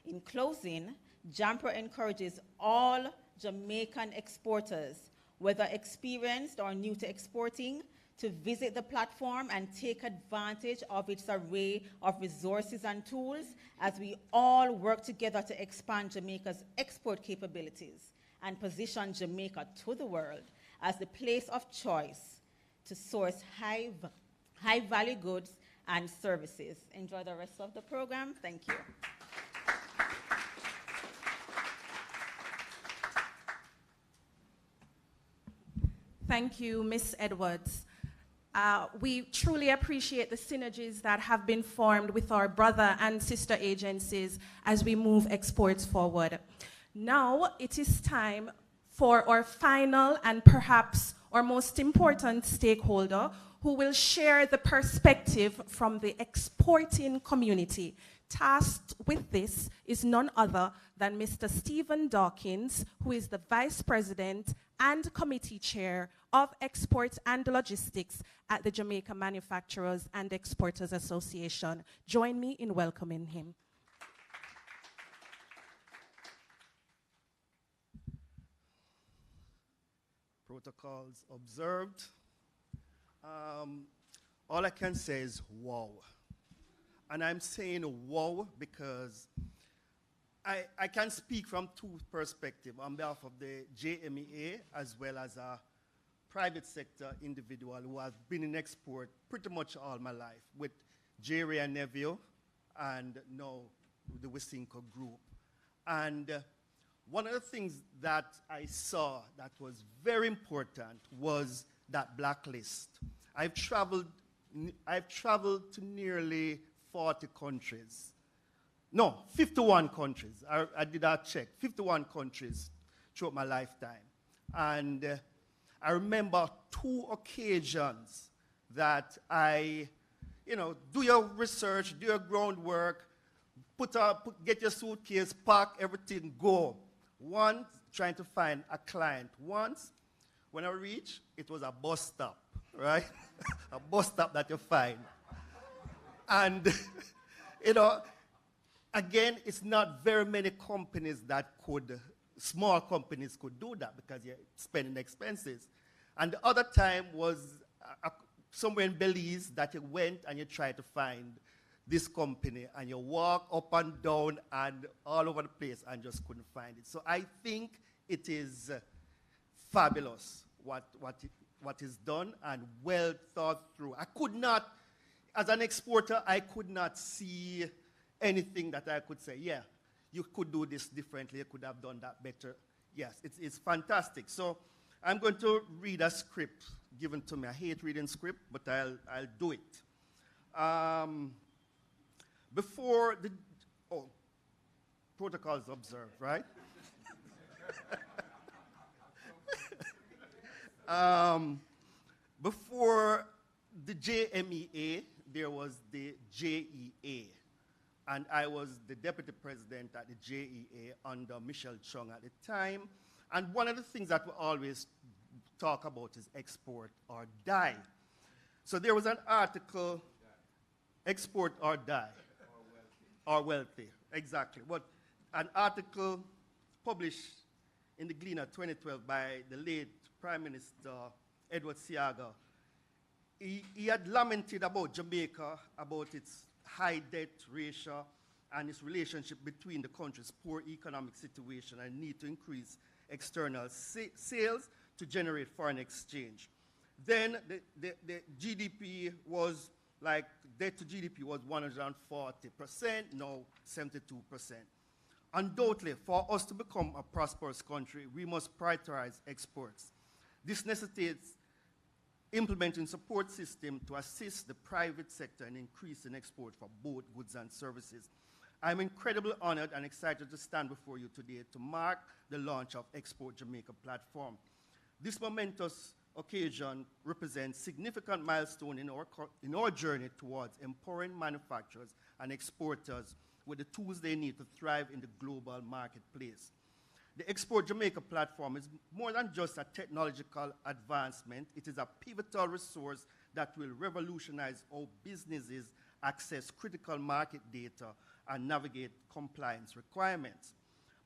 In closing, JAMPRO encourages all Jamaican exporters, whether experienced or new to exporting, to visit the platform and take advantage of its array of resources and tools as we all work together to expand Jamaica's export capabilities and position Jamaica to the world as the place of choice to source high-value goods and services. Enjoy the rest of the program. Thank you. Thank you, Ms. Edwards. We truly appreciate the synergies that have been formed with our brother and sister agencies as we move exports forward. Now it is time for our final and perhaps our most important stakeholder, who will share the perspective from the exporting community. Tasked with this is none other than Mr. Stephen Dawkins, who is the Vice President and Committee Chair of Export and Logistics at the Jamaica Manufacturers and Exporters Association. Join me in welcoming him. Protocols observed. All I can say is wow. And I'm saying wow because I can speak from two perspectives on behalf of the JMEA as well as a private sector individual who has been in export pretty much all my life with Jerry and Neville and now the Wisinko group. And one of the things that I saw that was very important was that blacklist. I've traveled to nearly 40 countries. No, 51 countries. I did a check. 51 countries throughout my lifetime. And I remember two occasions that I, do your research, do your groundwork, get your suitcase, pack everything, go. Once, trying to find a client. Once, when I reached, it was a bus stop, right? A bus stop that you find. And, again, it's not very many companies that small companies could do that because you're spending expenses. And the other time was somewhere in Belize that you went and you tried to find this company and you walk up and down and all over the place and just couldn't find it. So I think it is fabulous what is done and well thought through. I could not, as an exporter, I could not see anything that I could say, yeah, you could do this differently, you could have done that better. Yes, it's fantastic. So I'm going to read a script given to me. I hate reading script, but I'll do it. Before the, protocols observed, right? Before the JMEA, there was the JEA. And I was the deputy president at the JEA under Michelle Chung at the time. And one of the things that we always talk about is export or die. So there was an article, export or die. Or wealthy, exactly. But an article published in the Gleaner 2012 by the late Prime Minister Edward Seaga. He had lamented about Jamaica, about its high debt ratio and its relationship between the country's poor economic situation and need to increase external sales to generate foreign exchange. Then the GDP was like, debt to GDP was 140%, now 72%. Undoubtedly, for us to become a prosperous country, we must prioritize exports. This necessitates implementing support system to assist the private sector in increasing export for both goods and services. I'm incredibly honored and excited to stand before you today to mark the launch of Export Jamaica platform. This momentous occasion represents significant milestone in our journey towards empowering manufacturers and exporters with the tools they need to thrive in the global marketplace. The Export Jamaica platform is more than just a technological advancement. It is a pivotal resource that will revolutionize how businesses access critical market data and navigate compliance requirements.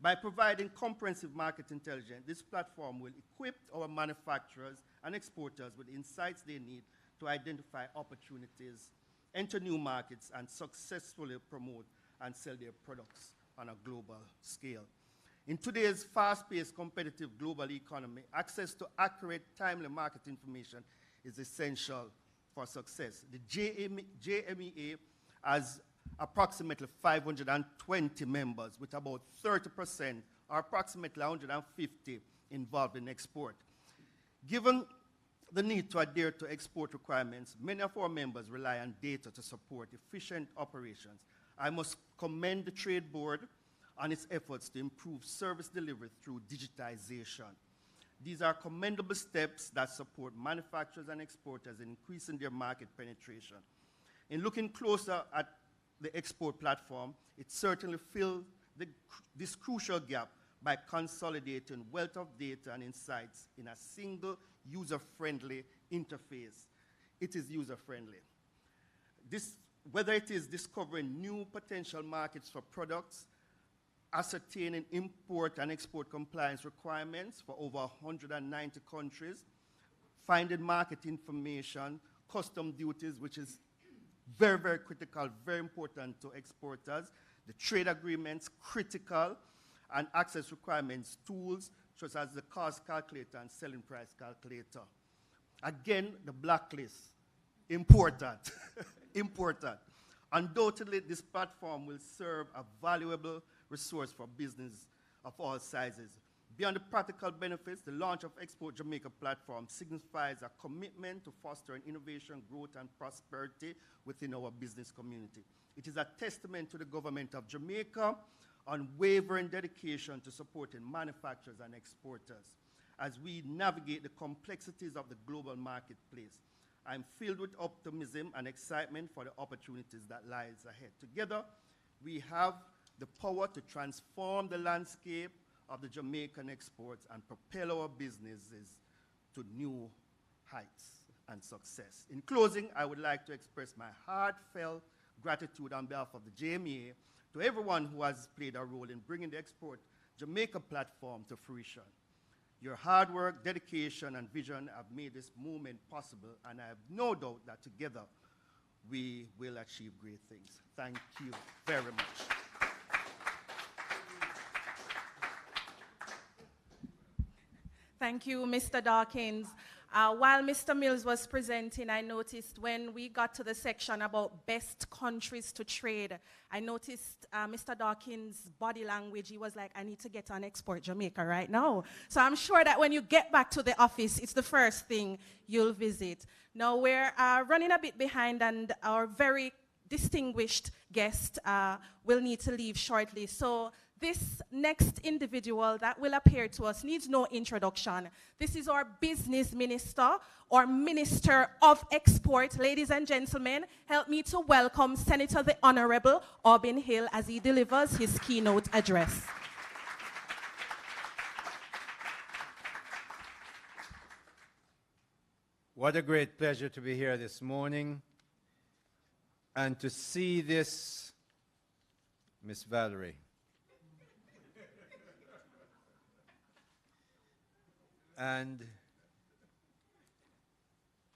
By providing comprehensive market intelligence, this platform will equip our manufacturers and exporters with insights they need to identify opportunities, enter new markets, and successfully promote and sell their products on a global scale. In today's fast-paced, competitive global economy, access to accurate, timely market information is essential for success. The JMEA has approximately 520 members, with about 30%, or approximately 150, involved in export. Given the need to adhere to export requirements, many of our members rely on data to support efficient operations. I must commend the Trade Board on its efforts to improve service delivery through digitization. These are commendable steps that support manufacturers and exporters in increasing their market penetration. In looking closer at the export platform, it certainly filled this crucial gap by consolidating wealth of data and insights in a single user-friendly interface. It is user-friendly. Whether it is discovering new potential markets for products, ascertaining import and export compliance requirements for over 190 countries, finding market information, custom duties, which is very, very critical, very important to exporters, the trade agreements, critical, and access requirements tools, such as the cost calculator and selling price calculator. Again, the blacklist, important, important. Undoubtedly, this platform will serve a valuable resource for business of all sizes. Beyond the practical benefits, the launch of Export Jamaica platform signifies a commitment to fostering innovation, growth, and prosperity within our business community. It is a testament to the government of Jamaica unwavering dedication to supporting manufacturers and exporters as we navigate the complexities of the global marketplace. I'm filled with optimism and excitement for the opportunities that lies ahead. Together, we have the power to transform the landscape of the Jamaican exports and propel our businesses to new heights and success. In closing, I would like to express my heartfelt gratitude on behalf of the JMEA to everyone who has played a role in bringing the Export Jamaica platform to fruition. Your hard work, dedication, and vision have made this movement possible, and I have no doubt that together we will achieve great things. Thank you very much. Thank you, Mr. Dawkins. While Mr. Mills was presenting, I noticed when we got to the section about best countries to trade, I noticed Mr. Dawkins' body language. He was like, I need to get on Export Jamaica right now. So I'm sure that when you get back to the office, it's the first thing you'll visit. Now, we're running a bit behind, and our very distinguished guest will need to leave shortly. So this next individual that will appear to us needs no introduction. This is our business minister, or Minister of Export. Ladies and gentlemen, help me to welcome Senator the Honorable Aubin Hill as he delivers his keynote address. What a great pleasure to be here this morning and to see this Miss Valerie. And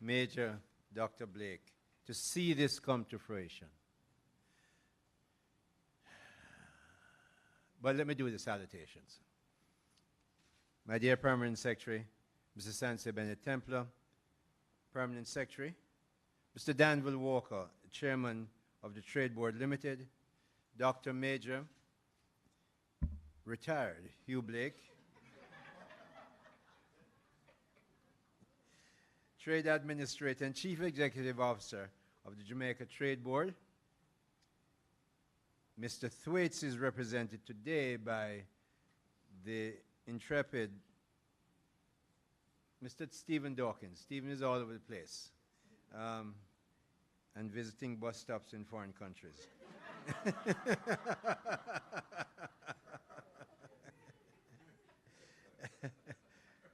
Major Dr. Blake, to see this come to fruition. But let me do the salutations. My dear Permanent Secretary, Mrs. Sanse Bennett Templar, Permanent Secretary, Mr. Danville Walker, Chairman of the Trade Board Limited, Dr. Major, retired Hugh Blake, Trade Administrator and Chief Executive Officer of the Jamaica Trade Board. Mr. Thwaites is represented today by the intrepid Mr. Stephen Dawkins. Stephen is all over the place and visiting bus stops in foreign countries.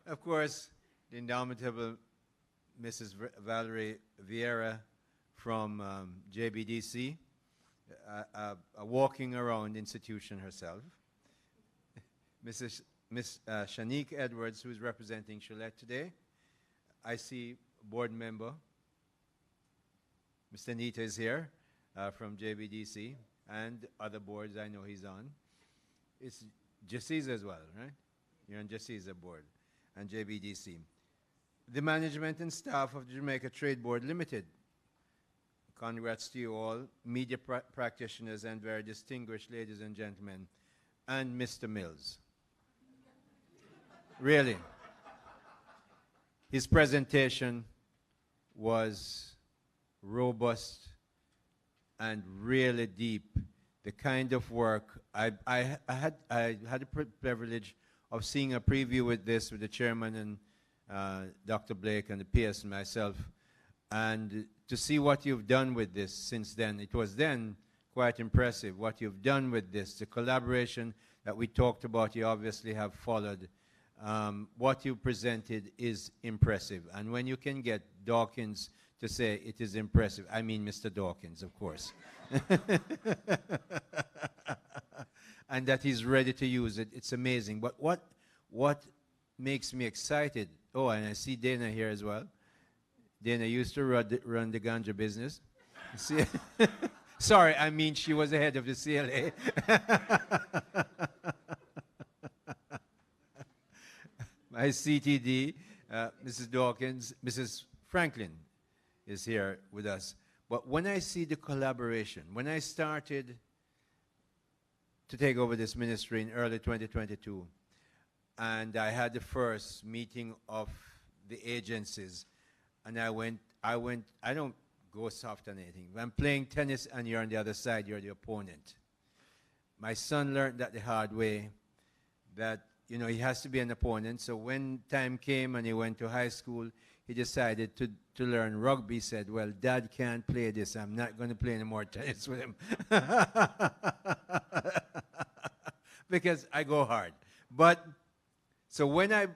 Of course, the indomitable Mrs. Valerie Vieira from JBDC, a walking around institution herself. Miss Shanique Edwards, who is representing Gillette today. I see board member, Mr. Nita is here from JBDC, and other boards I know he's on. It's JCESA as well, right? You're on JCESA board and JBDC. The management and staff of the Jamaica Trade Board Limited. Congrats to you all, media practitioners and very distinguished ladies and gentlemen, and Mr. Mills. Really. His presentation was robust and really deep. The kind of work, I had the privilege of seeing a preview with this with the chairman and Dr. Blake and the PS and myself, and to see what you've done with this since then. It was then quite impressive what you've done with this. The collaboration that we talked about, you obviously have followed. What you presented is impressive. And when you can get Dawkins to say it is impressive, I mean Mr. Dawkins, of course. And that he's ready to use it, it's amazing. But what makes me excited, oh, and I see Dana here as well. Dana used to run the ganja business. See, sorry, I mean she was the head of the CLA. My CTD, Mrs. Dawkins, Mrs. Franklin is here with us. But when I see the collaboration, when I started to take over this ministry in early 2022, and I had the first meeting of the agencies, and I don't go soft on anything. If I'm playing tennis and you're on the other side, you're the opponent. My son learned that the hard way, that, you know, he has to be an opponent. So when time came and he went to high school, he decided to learn rugby. He said, well, Dad can't play this. I'm not going to play any more tennis with him. Because I go hard. But, so when I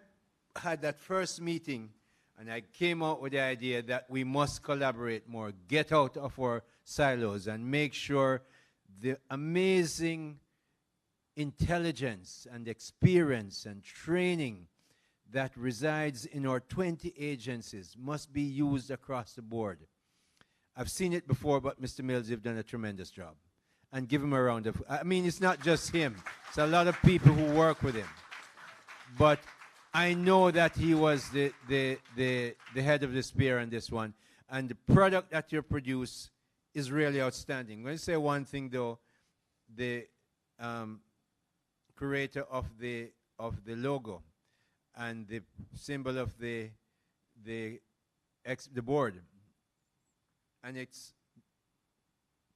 had that first meeting, and I came out with the idea that we must collaborate more, get out of our silos, and make sure the amazing intelligence and experience and training that resides in our 20 agencies must be used across the board. I've seen it before, but Mr. Mills, you've done a tremendous job. And give him a round of, I mean, it's not just him. It's a lot of people who work with him. But I know that he was the head of the spear on this one. And the product that you produce is really outstanding. I'm going to say one thing, though. The creator of the logo and the symbol of the board, and it's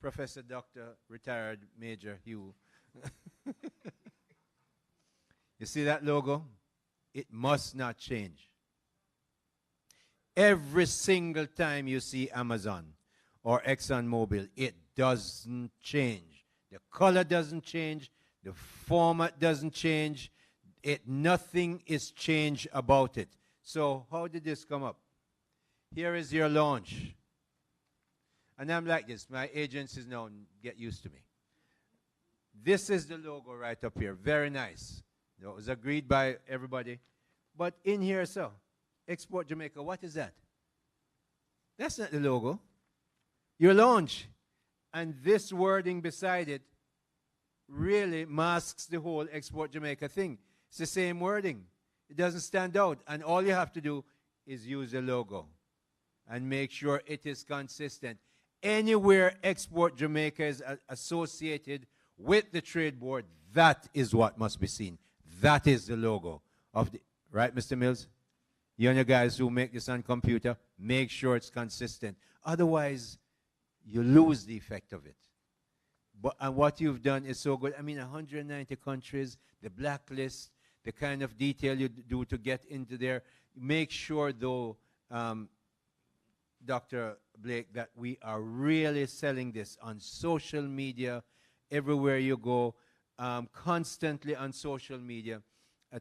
Professor Dr. Retired Major Hugh. You see that logo? It must not change. Every single time you see Amazon or ExxonMobil, it doesn't change. The color doesn't change. The format doesn't change. Nothing is changed about it. So how did this come up? Here is your launch. And I'm like this. My agencies now get used to me. This is the logo right up here. Very nice. It was agreed by everybody. But in here, so, Export Jamaica, what is that? That's not the logo. Your launch. And this wording beside it really masks the whole Export Jamaica thing. It's the same wording. It doesn't stand out. And all you have to do is use the logo and make sure it is consistent. Anywhere Export Jamaica is associated with the trade board, that is what must be seen. That is the logo of the, right, Mr. Mills? You and your guys who make this on computer, make sure it's consistent. Otherwise, you lose the effect of it. And what you've done is so good. I mean, 190 countries, the blacklist, the kind of detail you do to get into there. Make sure, though, Dr. Blake, that we are really selling this on social media, everywhere you go, constantly on social media,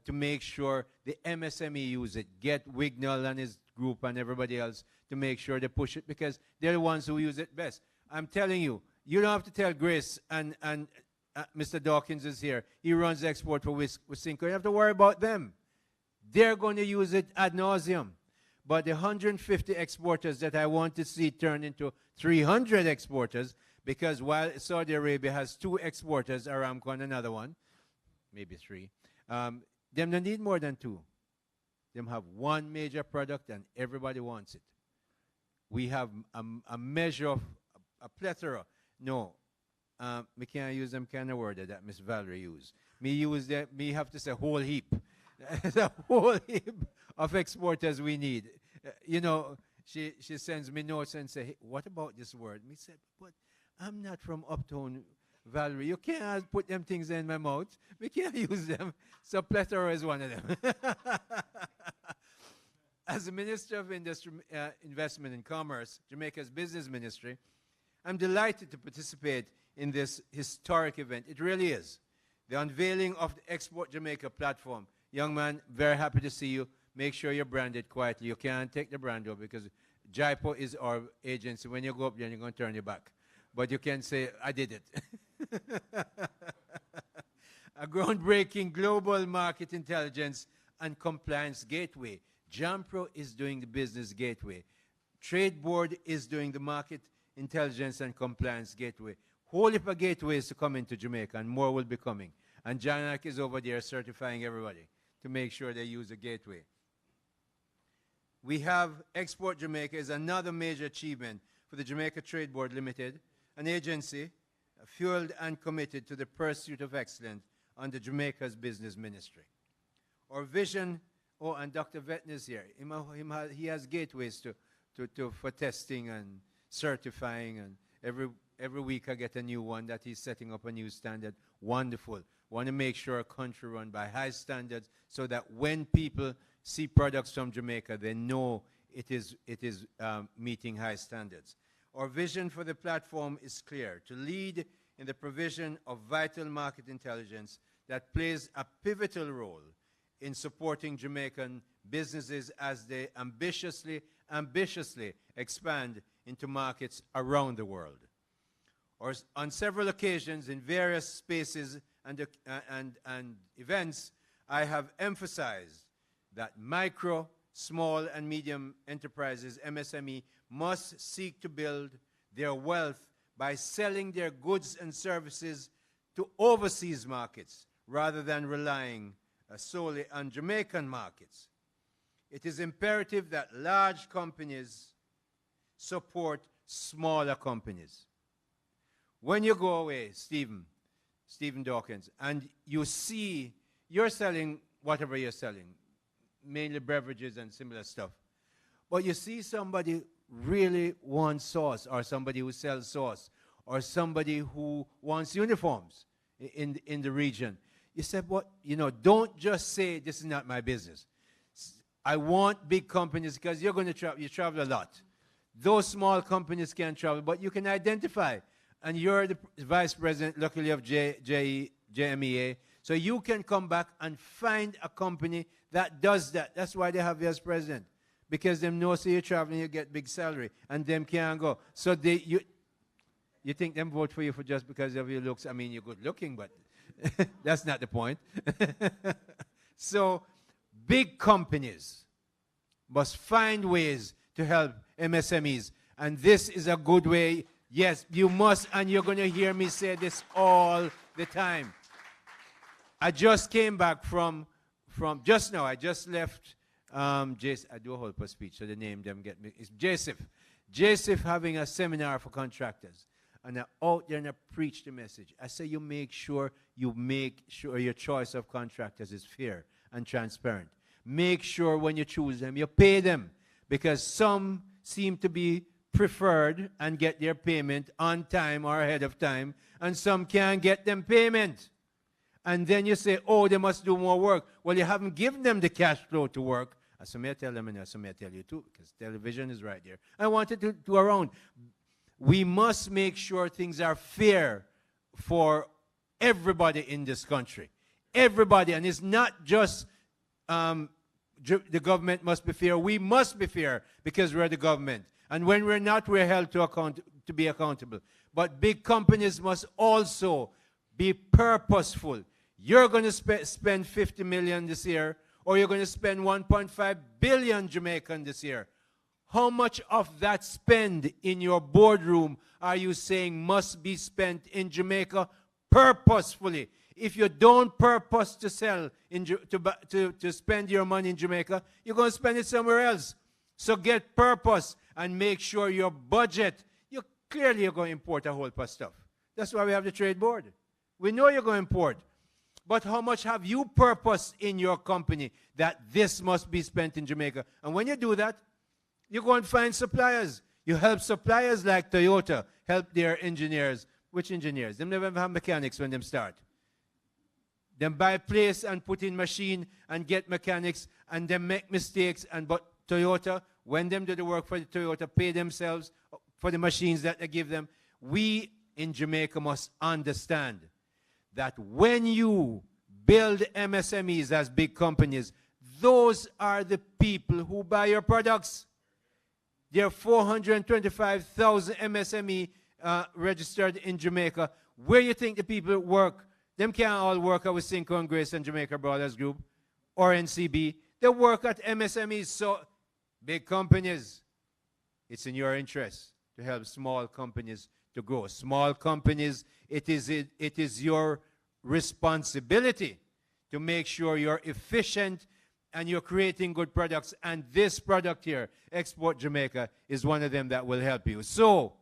to make sure the MSME use it. Get Wignall and his group and everybody else to make sure they push it, because they're the ones who use it best. I'm telling you, you don't have to tell Grace, and Mr. Dawkins is here. He runs export for Wisconsin. You don't have to worry about them. They're going to use it ad nauseum. But the 150 exporters that I want to see turn into 300 exporters, because while Saudi Arabia has 2 exporters, Aramco and another one, maybe 3, them don't need more than 2. Them have 1 major product and everybody wants it. We have a measure of a plethora. No, me can't use them kind of word that Miss Valerie used. Me have to say whole heap. The whole heap of exporters we need. You know, she sends me notes and say, hey, what about this word? Me said, but I'm not from Uptown, Valerie. You can't put them things in my mouth. We can't use them. So plethora is one of them. As the Minister of Industry, Investment and Commerce, Jamaica's business ministry, I'm delighted to participate in this historic event. It really is. The unveiling of the Export Jamaica platform. Young man, very happy to see you. Make sure you're branded quietly. You can't take the brand off because Jaipo is our agency. When you go up there, you're going to turn your back. But you can say, I did it. A groundbreaking global market intelligence and compliance gateway. JAMPRO is doing the business gateway. Trade Board is doing the market intelligence and compliance gateway. Whole heap of gateways to come into Jamaica, and more will be coming. And Janak is over there certifying everybody to make sure they use the gateway. We have Export Jamaica is another major achievement for the Jamaica Trade Board Limited, an agency fueled and committed to the pursuit of excellence under Jamaica's business ministry. Our vision, oh, and Dr. Vetton is here. He has gateways for testing and certifying, and every week I get a new one that he's setting up a new standard. Wonderful. Want to make sure a country run by high standards so that when people see products from Jamaica, they know it is meeting high standards. Our vision for the platform is clear: to lead in the provision of vital market intelligence that plays a pivotal role in supporting Jamaican businesses as they ambitiously expand into markets around the world. Or on several occasions in various spaces and events, I have emphasized that micro, small, and medium enterprises, MSME, must seek to build their wealth by selling their goods and services to overseas markets rather than relying solely on Jamaican markets. It is imperative that large companies support smaller companies. When you go away, Stephen Dawkins, and you see you're selling whatever you're selling, mainly beverages and similar stuff, but you see somebody really wants sauce, or somebody who sells sauce, or somebody who wants uniforms in the region. You said, what, don't just say, this is not my business. I want big companies, because you're going to travel, you travel a lot. Those small companies can't travel, but you can identify. And you're the vice president, luckily, of JMEA. So you can come back and find a company that does that. That's why they have you as president. Because them know, so you're traveling, you get big salary. And them can't go. So you think them vote for you for just because of your looks? I mean, you're good looking, but that's not the point. So big companies must find ways to help MSMEs. And this is a good way. Yes, you must, and you're going to hear me say this all the time. I just came back from just now. I just left JSIF. I do a whole speech, so the name them get me. It's JSIF. JSIF having a seminar for contractors. And I out there and I preach the message. I say you make sure your choice of contractors is fair and transparent. Make sure when you choose them, you pay them. Because some seem to be preferred and get their payment on time or ahead of time, and some can't get them payment. And then you say, oh, they must do more work. Well, you haven't given them the cash flow to work. As some may tell them, and some may tell you too, because television is right there. I wanted to do around. We must make sure things are fair for everybody in this country. Everybody, and it's not just the government must be fair. We must be fair because we're the government. And when we're not, we're held to be accountable. But big companies must also be purposeful. You're going to spend 50 million this year, or you're going to spend 1.5 billion Jamaican this year. How much of that spend in your boardroom are you saying must be spent in Jamaica purposefully? If you don't purpose to sell, to spend your money in Jamaica, you're going to spend it somewhere else. So get purpose and make sure your budget, you're going to import a whole bunch of stuff. That's why we have the trade board. We know you're going to import. But how much have you purposed in your company that this must be spent in Jamaica? And when you do that, you go and find suppliers. You help suppliers like Toyota help their engineers. Which engineers? They never have mechanics when they start. Them buy place and put in machine and get mechanics and then make mistakes. But Toyota, when them do the work for the Toyota, pay themselves for the machines that they give them. We in Jamaica must understand that when you build MSMEs as big companies, those are the people who buy your products. There are 425,000 MSME registered in Jamaica. Where you think the people work? Them can't all work at Cinco and Grace and Jamaica Brothers Group or NCB. They work at MSMEs. So big companies, it's in your interest to help small companies to grow. Small companies, it is your responsibility to make sure you're efficient and you're creating good products. And this product here, Export Jamaica, is one of them that will help you. So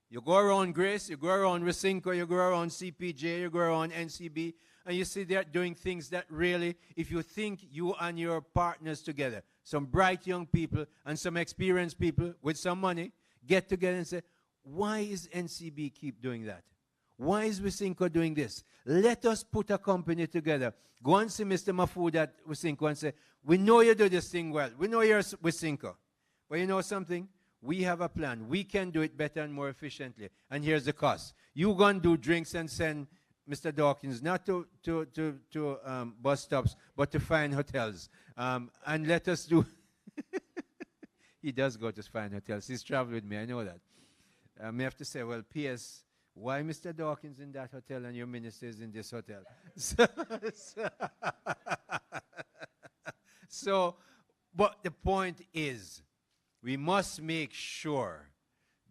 you go around Grace, you go around Recinco, you go around CPJ, you go around NCB, and you see they're doing things that really, if you think you and your partners together, some bright young people and some experienced people with some money, get together and say, why is NCB keep doing that? Why is Recinco doing this? Let us put a company together. Go and see Mr. Mafood at Recinco and say, we know you do this thing well. We know you're Recinco. But you know something? We have a plan. We can do it better and more efficiently. And here's the cost. You go and do drinks and send Mr. Dawkins not to bus stops, but to fine hotels. And let us do... He does go to fine hotels. He's traveled with me. I know that. I may have to say, well, P.S., why Mr. Dawkins in that hotel and your minister is in this hotel? So, but the point is, we must make sure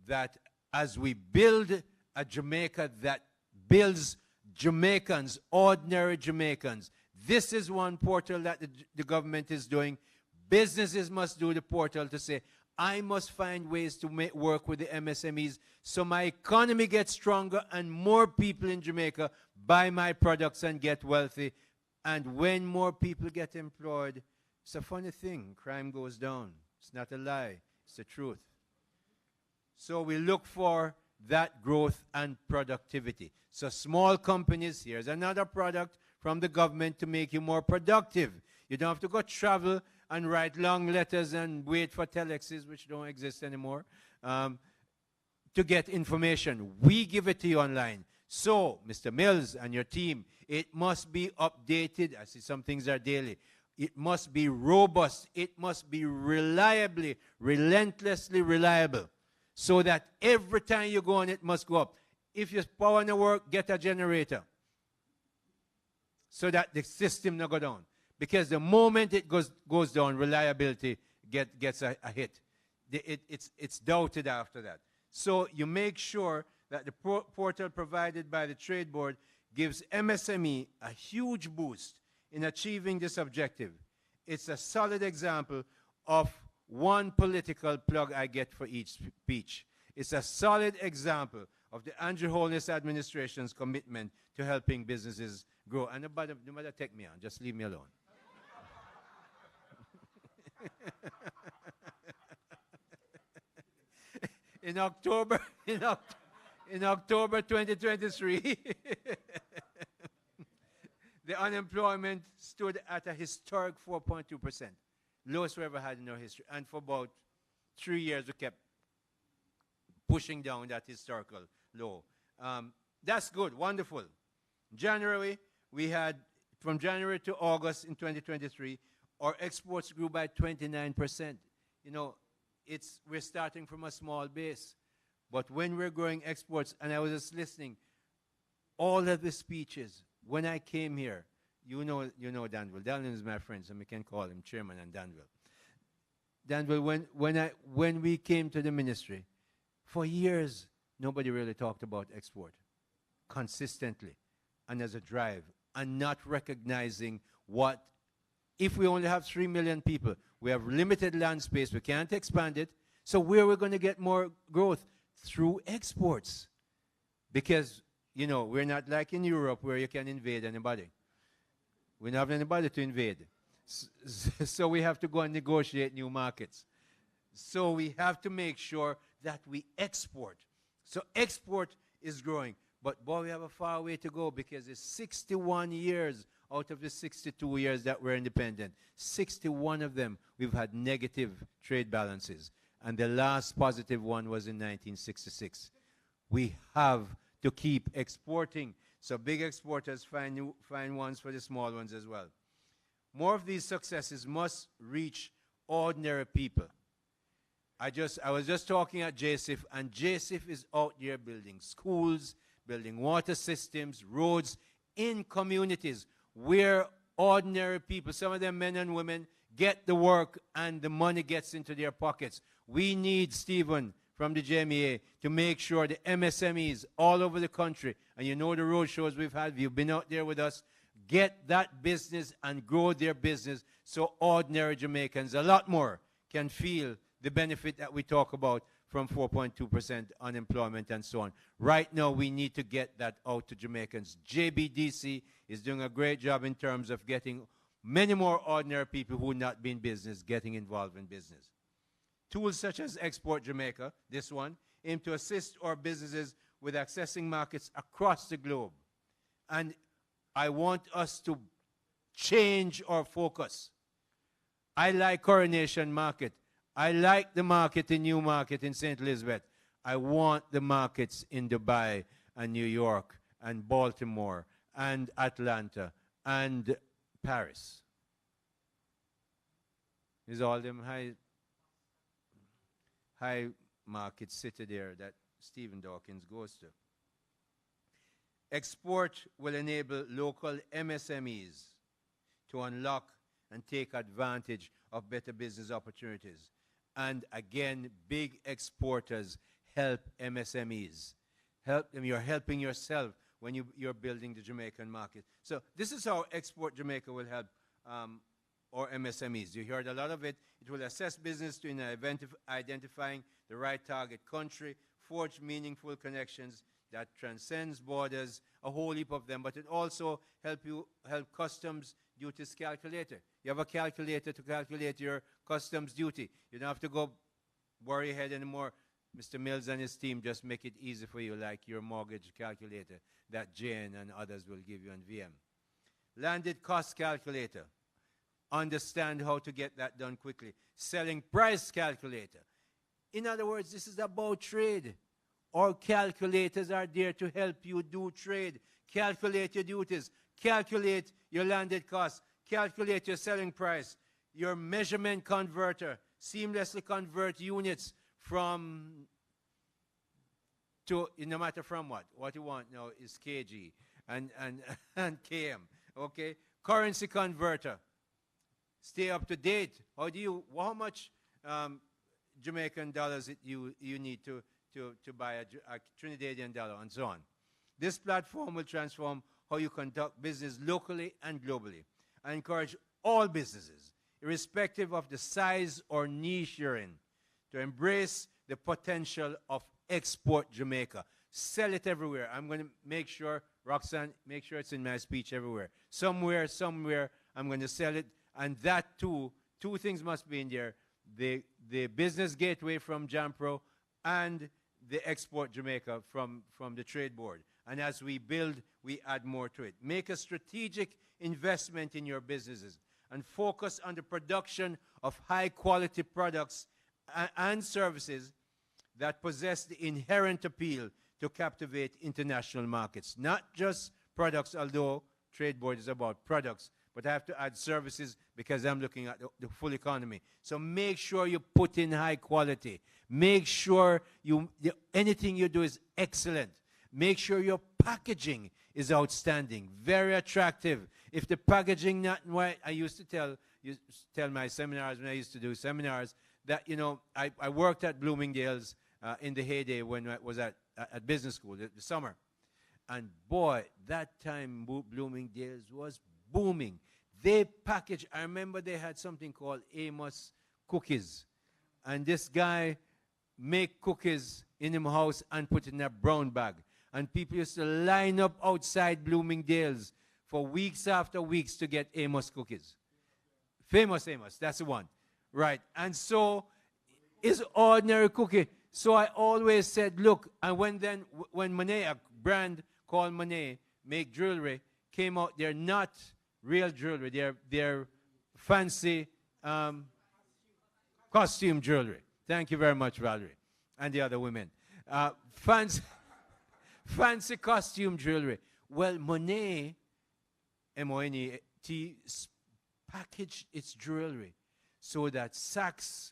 that as we build a Jamaica that builds Jamaicans, ordinary Jamaicans, this is one portal that the government is doing. Businesses must do the portal to say, I must find ways to work with the MSMEs so my economy gets stronger and more people in Jamaica buy my products and get wealthy. And when more people get employed, it's a funny thing. Crime goes down. It's not a lie. It's the truth. So we look for that growth and productivity. So small companies, here's another product from the government to make you more productive. You don't have to go travel and write long letters and wait for telexes, which don't exist anymore, to get information. We give it to you online. So, Mr. Mills and your team, it must be updated. I see some things are daily. It must be robust. It must be reliably, relentlessly reliable, so that every time you go on, it must go up. If your power no work, get a generator, so that the system no go down. Because the moment it goes down, reliability gets a hit. It's doubted after that. So you make sure that the portal provided by the Trade Board gives MSME a huge boost in achieving this objective. It's a solid example of one political plug I get for each speech. It's a solid example of the Andrew Holness administration's commitment to helping businesses grow. And nobody take me on, just leave me alone. In October 2023, the unemployment stood at a historic 4.2%, lowest we ever had in our history. And for about 3 years, we kept pushing down that historical low. That's good, wonderful. January, we had, from January to August in 2023, our exports grew by 29%. You know, we're starting from a small base. But when we're growing exports, and I was just listening, all of the speeches, when I came here, you know Danville. Danville is my friend, so we can call him Chairman and Danville. Danville, when we came to the ministry, for years, nobody really talked about export consistently and as a drive, and not recognizing what, if we only have 3 million people, we have limited land space, we can't expand it, so where are we going to get more growth? Through exports. Because, you know, we're not like in Europe where you can invade anybody. We don't have anybody to invade. So we have to go and negotiate new markets. So we have to make sure that we export. So export is growing. But boy, we have a far way to go, because it's 61 years out of the 62 years that we're independent. 61 of them, we've had negative trade balances. And the last positive one was in 1966. We have to keep exporting. So big exporters find ones for the small ones as well. More of these successes must reach ordinary people. I was just talking at JSIF, and JSIF is out there building schools, building water systems, roads in communities where ordinary people, some of them men and women, get the work and the money gets into their pockets. We need Stephen from the JMEA to make sure the MSMEs all over the country, and you know the road shows we've had, you've been out there with us, get that business and grow their business so ordinary Jamaicans, a lot more, can feel the benefit that we talk about from 4.2% unemployment and so on. Right now, we need to get that out to Jamaicans. JBDC is doing a great job in terms of getting many more ordinary people who not be in business getting involved in business. Tools such as Export Jamaica, this one, aim to assist our businesses with accessing markets across the globe. And I want us to change our focus. I like Coronation Market. I like the market in Newmarket in St. Elizabeth. I want the markets in Dubai and New York and Baltimore and Atlanta and Paris. Is all them high market city there that Stephen Dawkins goes to. Export will enable local MSMEs to unlock and take advantage of better business opportunities. And again, big exporters help MSMEs. Help them. You're helping yourself when you're building the Jamaican market. So this is how Export Jamaica will help or MSMEs. You heard a lot of it. It will assess business to identifying the right target country, forge meaningful connections that transcends borders, a whole heap of them, but it also help customs duties calculator. You have a calculator to calculate your customs duty. You don't have to go worry ahead anymore. Mr. Mills and his team just make it easy for you, like your mortgage calculator that Jane and others will give you on VM. Landed cost calculator. Understand how to get that done quickly. Selling price calculator. In other words, this is about trade. Our calculators are there to help you do trade. Calculate your duties. Calculate your landed costs. Calculate your selling price. Your measurement converter. Seamlessly convert units from to, no matter from what. What you want now is kg and km. Okay? Currency converter. Stay up to date. How much Jamaican dollars you need to buy a Trinidadian dollar and so on. This platform will transform how you conduct business locally and globally. I encourage all businesses, irrespective of the size or niche you're in, to embrace the potential of Export Jamaica. Sell it everywhere. I'm going to make sure, Roxanne, make sure it's in my speech everywhere. Somewhere, I'm going to sell it. And that too, two things must be in there. The business gateway from JAMPRO and the Export Jamaica from the Trade Board. And as we build, we add more to it. Make a strategic investment in your businesses and focus on the production of high-quality products and services that possess the inherent appeal to captivate international markets. Not just products, although Trade Board is about products, but I have to add services because I'm looking at the full economy. So make sure you put in high quality. Make sure anything you do is excellent. Make sure your packaging is outstanding, very attractive. If the packaging not right, I used to tell my seminars when I used to do seminars that, I worked at Bloomingdale's in the heyday when I was at business school, the summer. And boy, that time Bloomingdale's was booming. They packaged, I remember they had something called Amos cookies. And this guy make cookies in his house and put it in a brown bag. And people used to line up outside Bloomingdale's for weeks after weeks to get Amos cookies. Famous Amos, that's the one. Right. And so it's ordinary cookie. So I always said, look, and when Monet, a brand called Monet, make jewelry, came out, they're not real jewelry. They're fancy costume jewelry. Thank you very much, Valerie, and the other women. Fancy costume jewelry. Well, Monet, M-O-N-E-T, packaged its jewelry so that Saks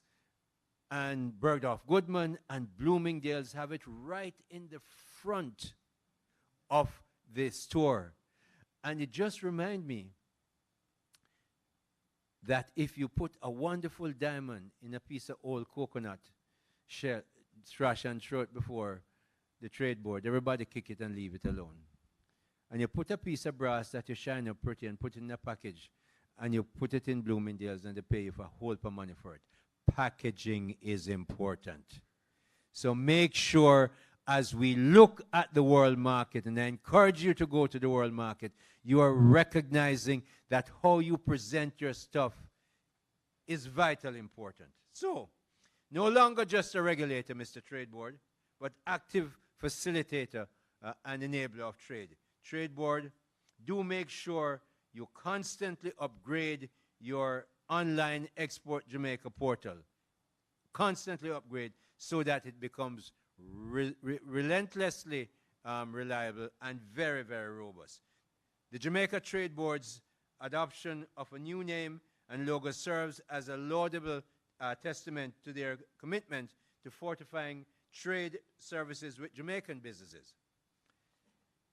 and Bergdorf Goodman and Bloomingdale's have it right in the front of the store. And it just reminded me that if you put a wonderful diamond in a piece of old coconut shell, trash and throw it before the Trade Board, everybody kick it and leave it alone. And you put a piece of brass that you shine up pretty and put it in a package, and you put it in Bloomingdale's and they pay you for a whole heap of money for it. Packaging is important. So make sure as we look at the world market, and I encourage you to go to the world market, you are recognizing that how you present your stuff is vitally important. So, no longer just a regulator, Mr. Trade Board, but active facilitator and enabler of trade. Trade Board, do make sure you constantly upgrade your online Export Jamaica portal. Constantly upgrade so that it becomes relentlessly reliable and very, very robust. The Jamaica Trade Board's adoption of a new name and logo serves as a laudable testament to their commitment to fortifying trade services with Jamaican businesses.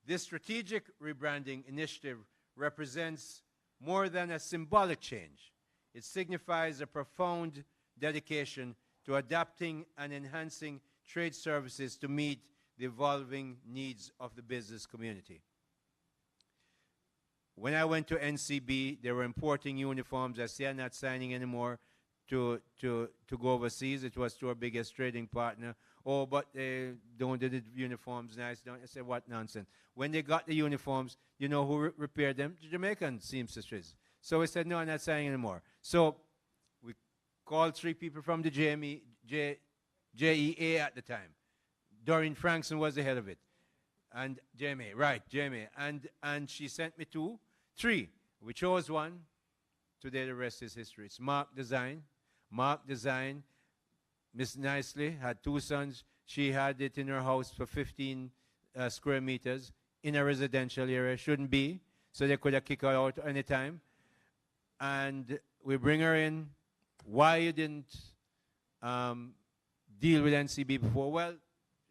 This strategic rebranding initiative represents more than a symbolic change. It signifies a profound dedication to adapting and enhancing trade services to meet the evolving needs of the business community. When I went to NCB, they were importing uniforms. I say I'm not signing anymore to go overseas. It was to our biggest trading partner. Oh, but they don't do the uniforms nice. Don't. I said, what nonsense. When they got the uniforms, you know who repaired them? The Jamaican seamstresses. So we said, no, I'm not signing anymore. So we called 3 people from the JEA at the time. Doreen Frankson was the head of it. And Jamie, right, Jamie. And she sent me 3. We chose one. Today the rest is history. It's Mark Design. Mark Design, Miss Nicely, had 2 sons. She had it in her house for 15 square meters in a residential area. Shouldn't be. So they could have kicked her out any time. And we bring her in. Why you didn't deal with NCB before? Well,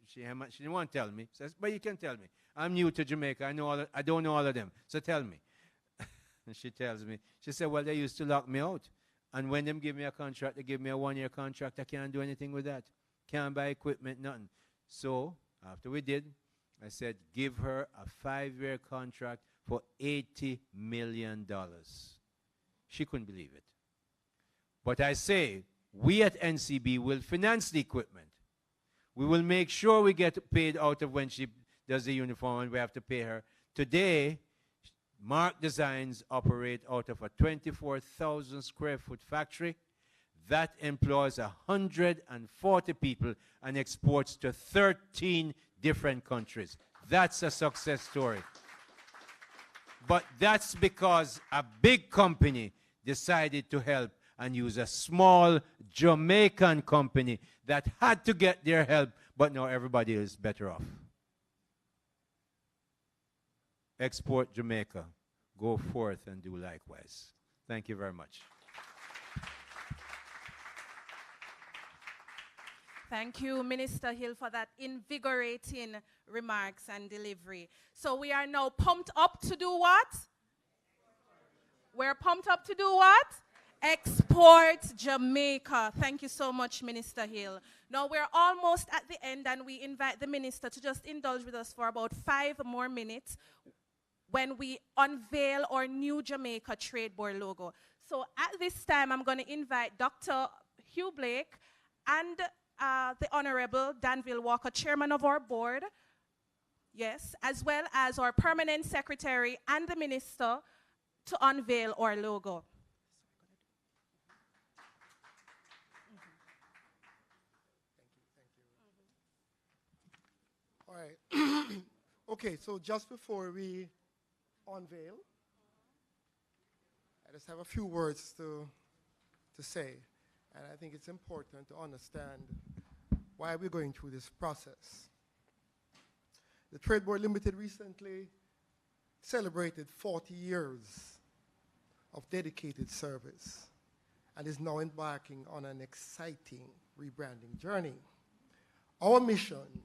she didn't want to tell me. Says, but you can tell me. I'm new to Jamaica. I don't know all of them. So tell me. And she tells me. She said, well, they used to lock me out. And when them give me a contract, they give me a 1-year contract. I can't do anything with that. Can't buy equipment, nothing. So after we did, I said, give her a 5-year contract for $80 million. She couldn't believe it. But I say, we at NCB will finance the equipment. We will make sure we get paid out of when she does the uniform and we have to pay her. Today, Mark Designs operate out of a 24,000 square foot factory that employs 140 people and exports to 13 different countries. That's a success story. But that's because a big company decided to help and use a small Jamaican company that had to get their help, but now everybody is better off. Export Jamaica. Go forth and do likewise. Thank you very much. Thank you, Minister Hill, for that invigorating remarks and delivery. So we are now pumped up to do what? We're pumped up to do what? Export Jamaica. Thank you so much, Minister Hill. Now we're almost at the end, and we invite the minister to just indulge with us for about 5 more minutes when we unveil our new Jamaica Trade Board logo. So at this time, I'm going to invite Dr. Hugh Blake and the Honorable Danville Walker, Chairman of our board, yes, as well as our Permanent Secretary and the Minister to unveil our logo. All right. Okay, so just before we unveil, I just have a few words to say. And I think it's important to understand why we're going through this process. The Trade Board Limited recently celebrated 40 years of dedicated service and is now embarking on an exciting rebranding journey. Our mission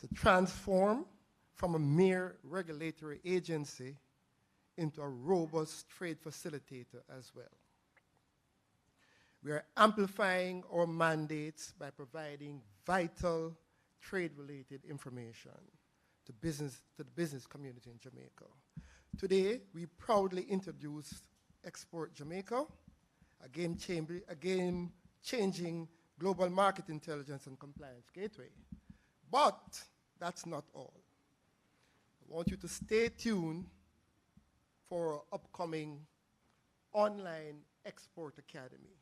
to transform from a mere regulatory agency into a robust trade facilitator as well. We are amplifying our mandates by providing vital trade-related information to the business community in Jamaica. Today, we proudly introduced Export Jamaica, a game-changing global market intelligence and compliance gateway. But that's not all. I want you to stay tuned for our upcoming online Export Academy,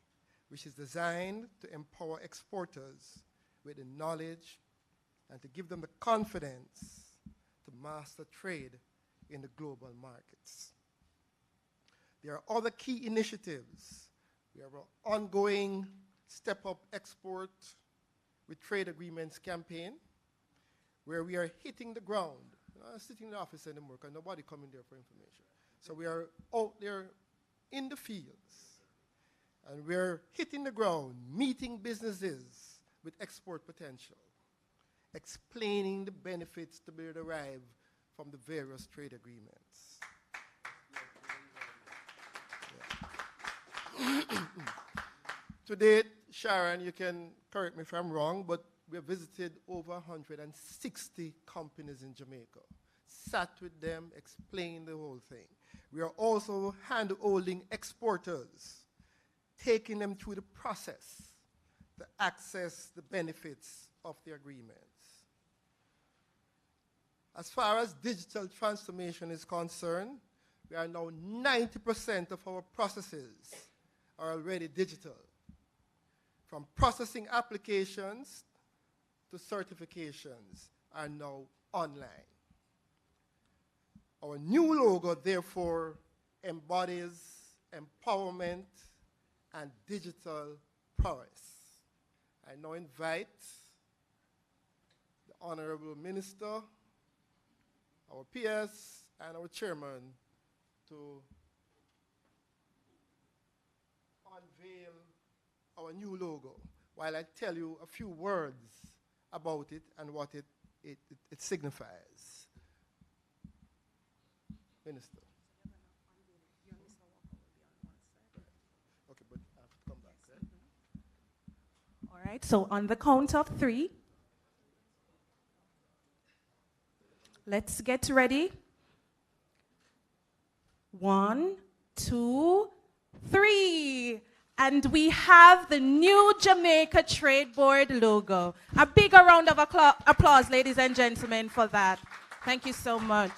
which is designed to empower exporters with the knowledge and to give them the confidence to master trade in the global markets. There are other key initiatives. We have our ongoing Step Up Export with Trade Agreements campaign, where we are hitting the ground. We're not sitting in the office anymore because nobody coming there for information. So we are out there in the fields, and we're hitting the ground, meeting businesses with export potential, explaining the benefits to be derived from the various trade agreements. To date, Sharon, you can correct me if I'm wrong, but we have visited over 160 companies in Jamaica, sat with them, explained the whole thing. We are also hand-holding exporters, taking them through the process to access the benefits of the agreements. As far as digital transformation is concerned, we are now 90% of our processes are already digital. From processing applications to certifications are now online. Our new logo, therefore, embodies empowerment and digital prowess. I now invite the Honorable Minister, our PS, and our Chairman to unveil our new logo while I tell you a few words about it and what it signifies. Minister. Okay, but I have to come back, right? All right, so on the count of 3, let's get ready. 1, 2, 3. And we have the new Jamaica Trade Board logo. A bigger round of applause, ladies and gentlemen, for that. Thank you so much.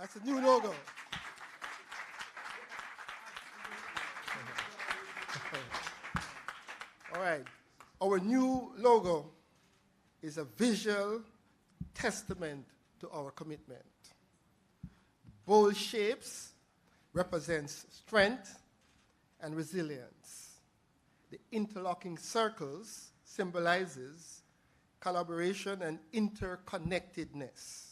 That's the new logo. All right. Our new logo is a visual testament to our commitment. Bold shapes represents strength and resilience. The interlocking circles symbolizes collaboration and interconnectedness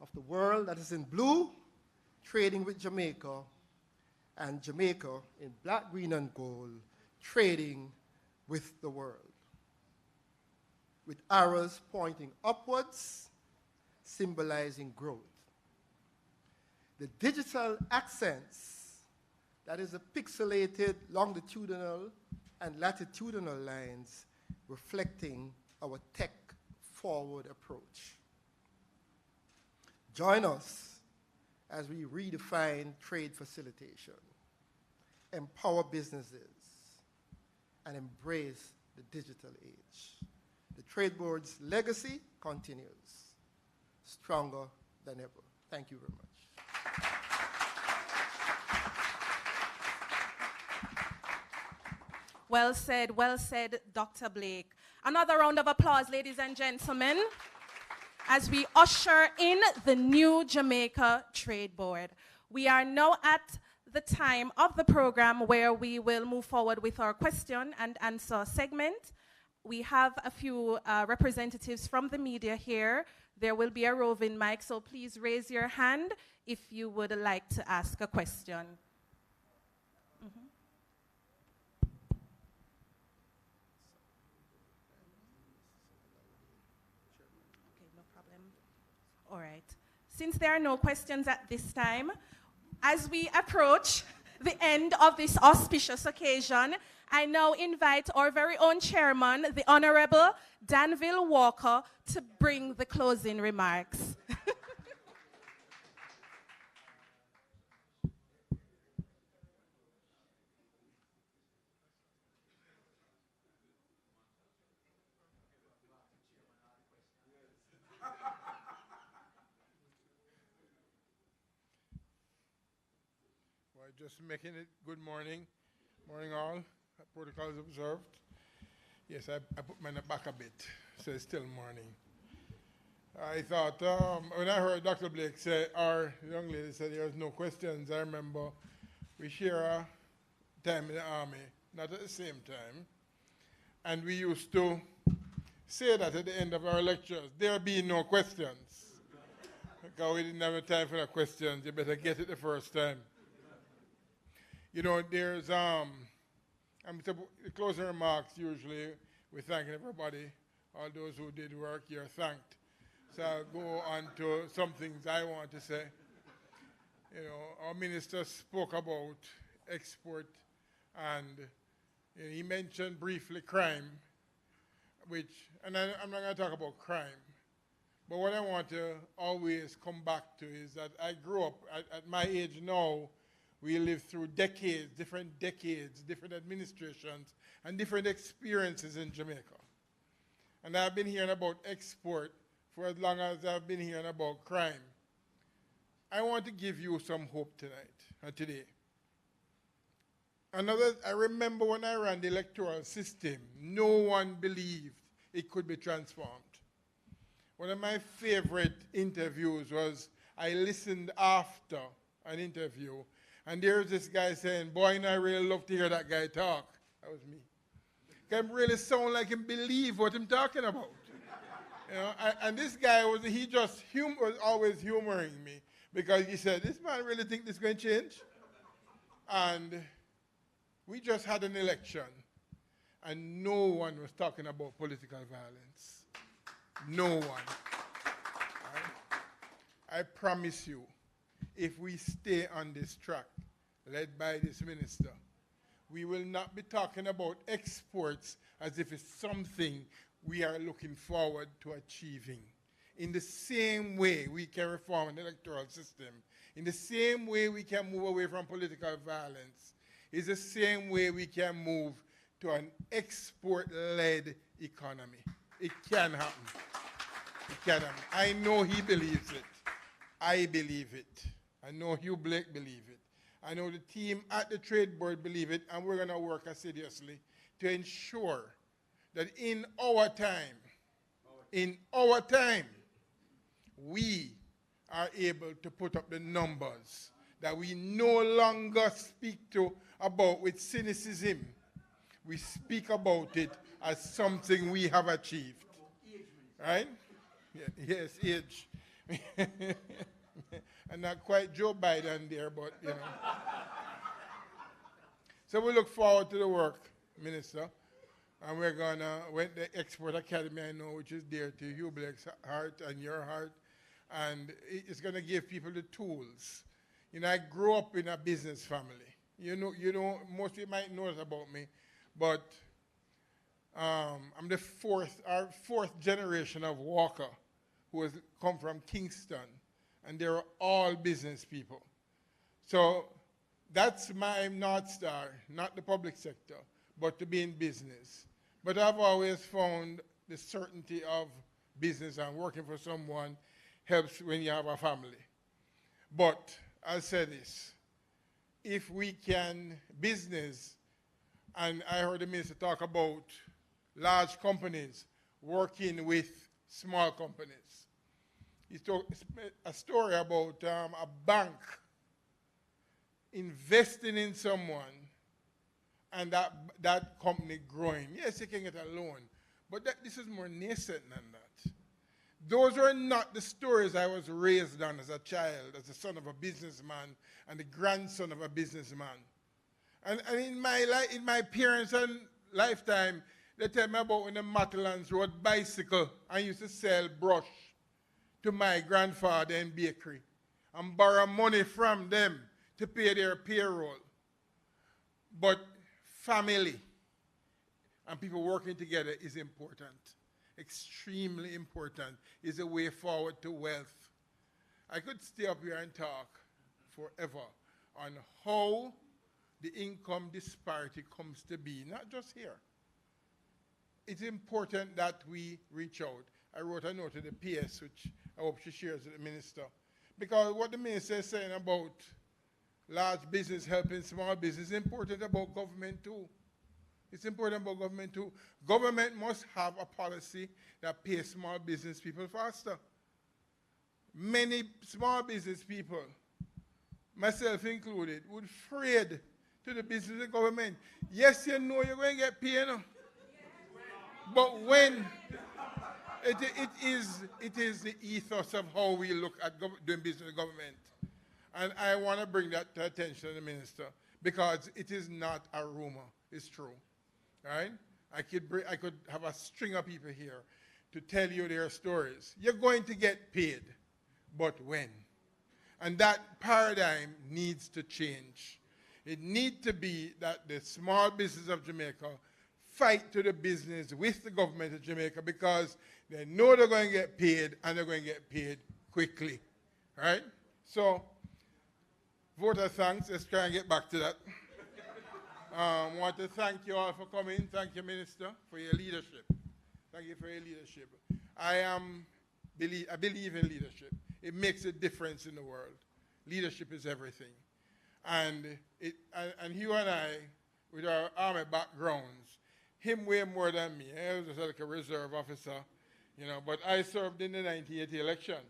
of the world that is in blue, trading with Jamaica, and Jamaica in black, green, and gold, trading with the world. With arrows pointing upwards, symbolizing growth. The digital accents, that is the pixelated longitudinal and latitudinal lines, reflecting our tech-forward approach. Join us as we redefine trade facilitation, empower businesses, and embrace the digital age. The Trade Board's legacy continues, stronger than ever. Thank you very much. Well said, Dr. Blake. Another round of applause, ladies and gentlemen, as we usher in the new Jamaica Trade Board. We are now at the time of the program where we will move forward with our question and answer segment. We have a few representatives from the media here. There will be a roving mic, so please raise your hand if you would like to ask a question. All right. Since there are no questions at this time, as we approach the end of this auspicious occasion, I now invite our very own chairman, the Honorable Danville Walker, to bring the closing remarks. Just making it good morning. Morning all. Protocol is observed. Yes, I put mine back a bit, so it's still morning. I thought, when I heard Dr. Blake say, our young lady said there was no questions, I remember we share a time in the army, not at the same time, and we used to say that at the end of our lectures, there be no questions. Because we didn't have time for the questions, you better get it the first time. You know, there's, the closing remarks, usually, we're thanking everybody. All those who did work, you're thanked. So I'll go on to some things I want to say. You know, our minister spoke about export, and you know, he mentioned briefly crime, and I'm not going to talk about crime, but what I want to always come back to is that I grew up, at my age now, we lived through decades, different administrations, and different experiences in Jamaica. And I've been hearing about export for as long as I've been hearing about crime. I want to give you some hope tonight, today. I remember when I ran the electoral system, no one believed it could be transformed. One of my favorite interviews was I listened after an interview, and there's this guy saying, boy, I really love to hear that guy talk. That was me. Can really sound like him believe what I'm talking about. You know, and this guy was always humoring me because he said, this man really think this is going to change? And we just had an election and no one was talking about political violence. No one. Right? I promise you, if we stay on this track, led by this minister, we will not be talking about exports as if it's something we are looking forward to achieving. In the same way we can reform an electoral system, in the same way we can move away from political violence, is the same way we can move to an export-led economy. It can happen. It can happen. I know he believes it. I believe it. I know Hugh Blake believes it. I know the team at the Trade Board believe it, and we're going to work assiduously to ensure that in our time, we are able to put up the numbers that we no longer speak about with cynicism. We speak about it as something we have achieved. Right? Yeah, yes, age. And not quite Joe Biden there, but you know. So we look forward to the work, Minister. And we're gonna, when the Export Academy, I know, which is dear to Hugh Blake's heart and your heart, and it's gonna give people the tools. You know, I grew up in a business family. You know, most of you might know about me, but I'm the fourth generation of Walker who has come from Kingston. And they're all business people. So that's my North Star, not the public sector, but to be in business. But I've always found the certainty of business and working for someone helps when you have a family. But I'll say this, if we can business, and I heard the minister talk about large companies working with small companies. He told a story about a bank investing in someone and that company growing. Yes, you can get a loan, but this is more nascent than that. Those are not the stories I was raised on as a child, as the son of a businessman and the grandson of a businessman. And in my parents' lifetime, they tell me about when the Matterlands rode bicycle and used to sell brush to my grandfather in bakery and borrow money from them to pay their payroll. But family, and people working together is important. Extremely important. Is a way forward to wealth. I could stay up here and talk forever on how the income disparity comes to be, not just here. It's important that we reach out. I wrote a note to the PS, which I hope she shares with the minister. Because what the minister is saying about large business helping small business is important about government too. It's important about government too. Government must have a policy that pays small business people faster. Many small business people, myself included, would afraid to the business and government. Yes, you know you're going to get paid, but when it is the ethos of how we look at doing business with government. And I want to bring that to attention of the minister because it is not a rumor, it's true. Right? I could have a string of people here to tell you their stories. You're going to get paid, but when? And that paradigm needs to change. It needs to be that the small business of Jamaica fight to the business with the government of Jamaica because they know they're going to get paid and they're going to get paid quickly. Right? So, vote of thanks. Let's try and get back to that. I want to thank you all for coming. Thank you, Minister, for your leadership. Thank you for your leadership. I believe in leadership. It makes a difference in the world. Leadership is everything. And you and I, with our army backgrounds, him way more than me. I was just like a reserve officer, you know, but I served in the 1980 election.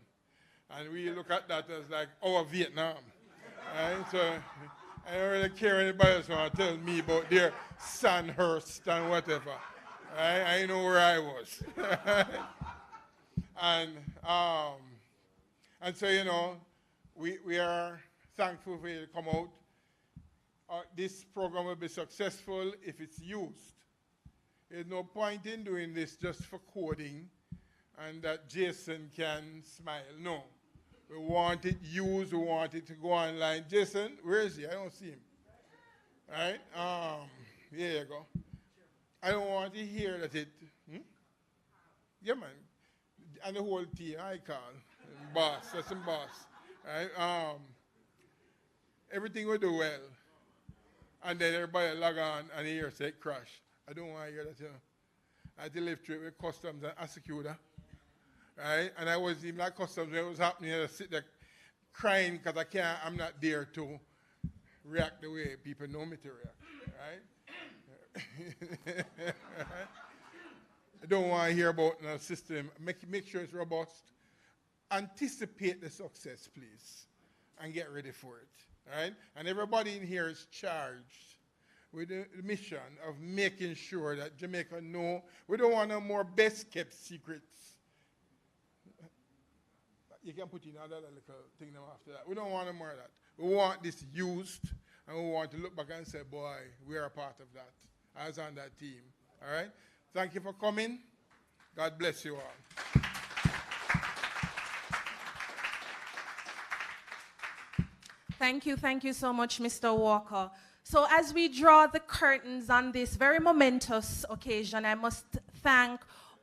And we look at that as like our Vietnam. Right? So I don't really care anybody else want to tell me about their Sandhurst and whatever. Right? I know where I was. and so, you know, we are thankful for you to come out. This program will be successful if it's used. There's no point in doing this just for coding and that Jason can smile. No. We want it used. We want it to go online. Jason, where is he? I don't see him. All right? Here you go. I don't want to hear that it... Yeah, man. And the whole team, I call. Boss, that's some boss. All right? Everything will do well. And then everybody log on and hear say crash. I don't want to hear that, you know. I had to live through it with customs and executor. Right? And I was even at customs when it was happening, I sit there crying because I'm not there to react the way people know me to react. Right? I don't want to hear about the system. Make sure it's robust. Anticipate the success, please, and get ready for it. Right? And everybody in here is charged with the mission of making sure that Jamaica know. We don't want no more best-kept secrets. You can put in another little thing after that. We don't want no more of that. We want this used, and we want to look back and say, boy, we are a part of that. I was on that team. All right? Thank you for coming. God bless you all. Thank you so much, Mr. Walker. So as we draw the curtains on this very momentous occasion, I must thank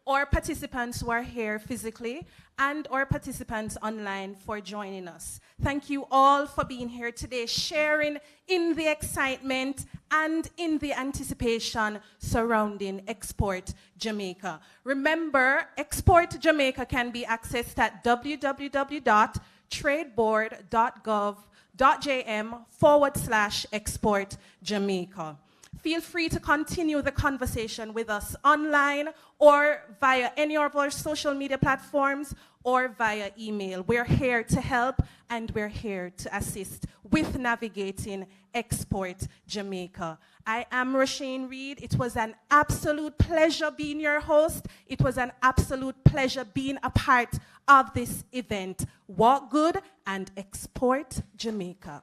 our participants who are here physically and our participants online for joining us. Thank you all for being here today, sharing in the excitement and in the anticipation surrounding Export Jamaica. Remember, Export Jamaica can be accessed at www.tradeboard.gov.jm/Export Jamaica. Feel free to continue the conversation with us online or via any of our social media platforms or via email. We're here to help and we're here to assist with navigating Export Jamaica. I am Roshane Reed. It was an absolute pleasure being your host. It was an absolute pleasure being a part of this event. Walk good and export Jamaica.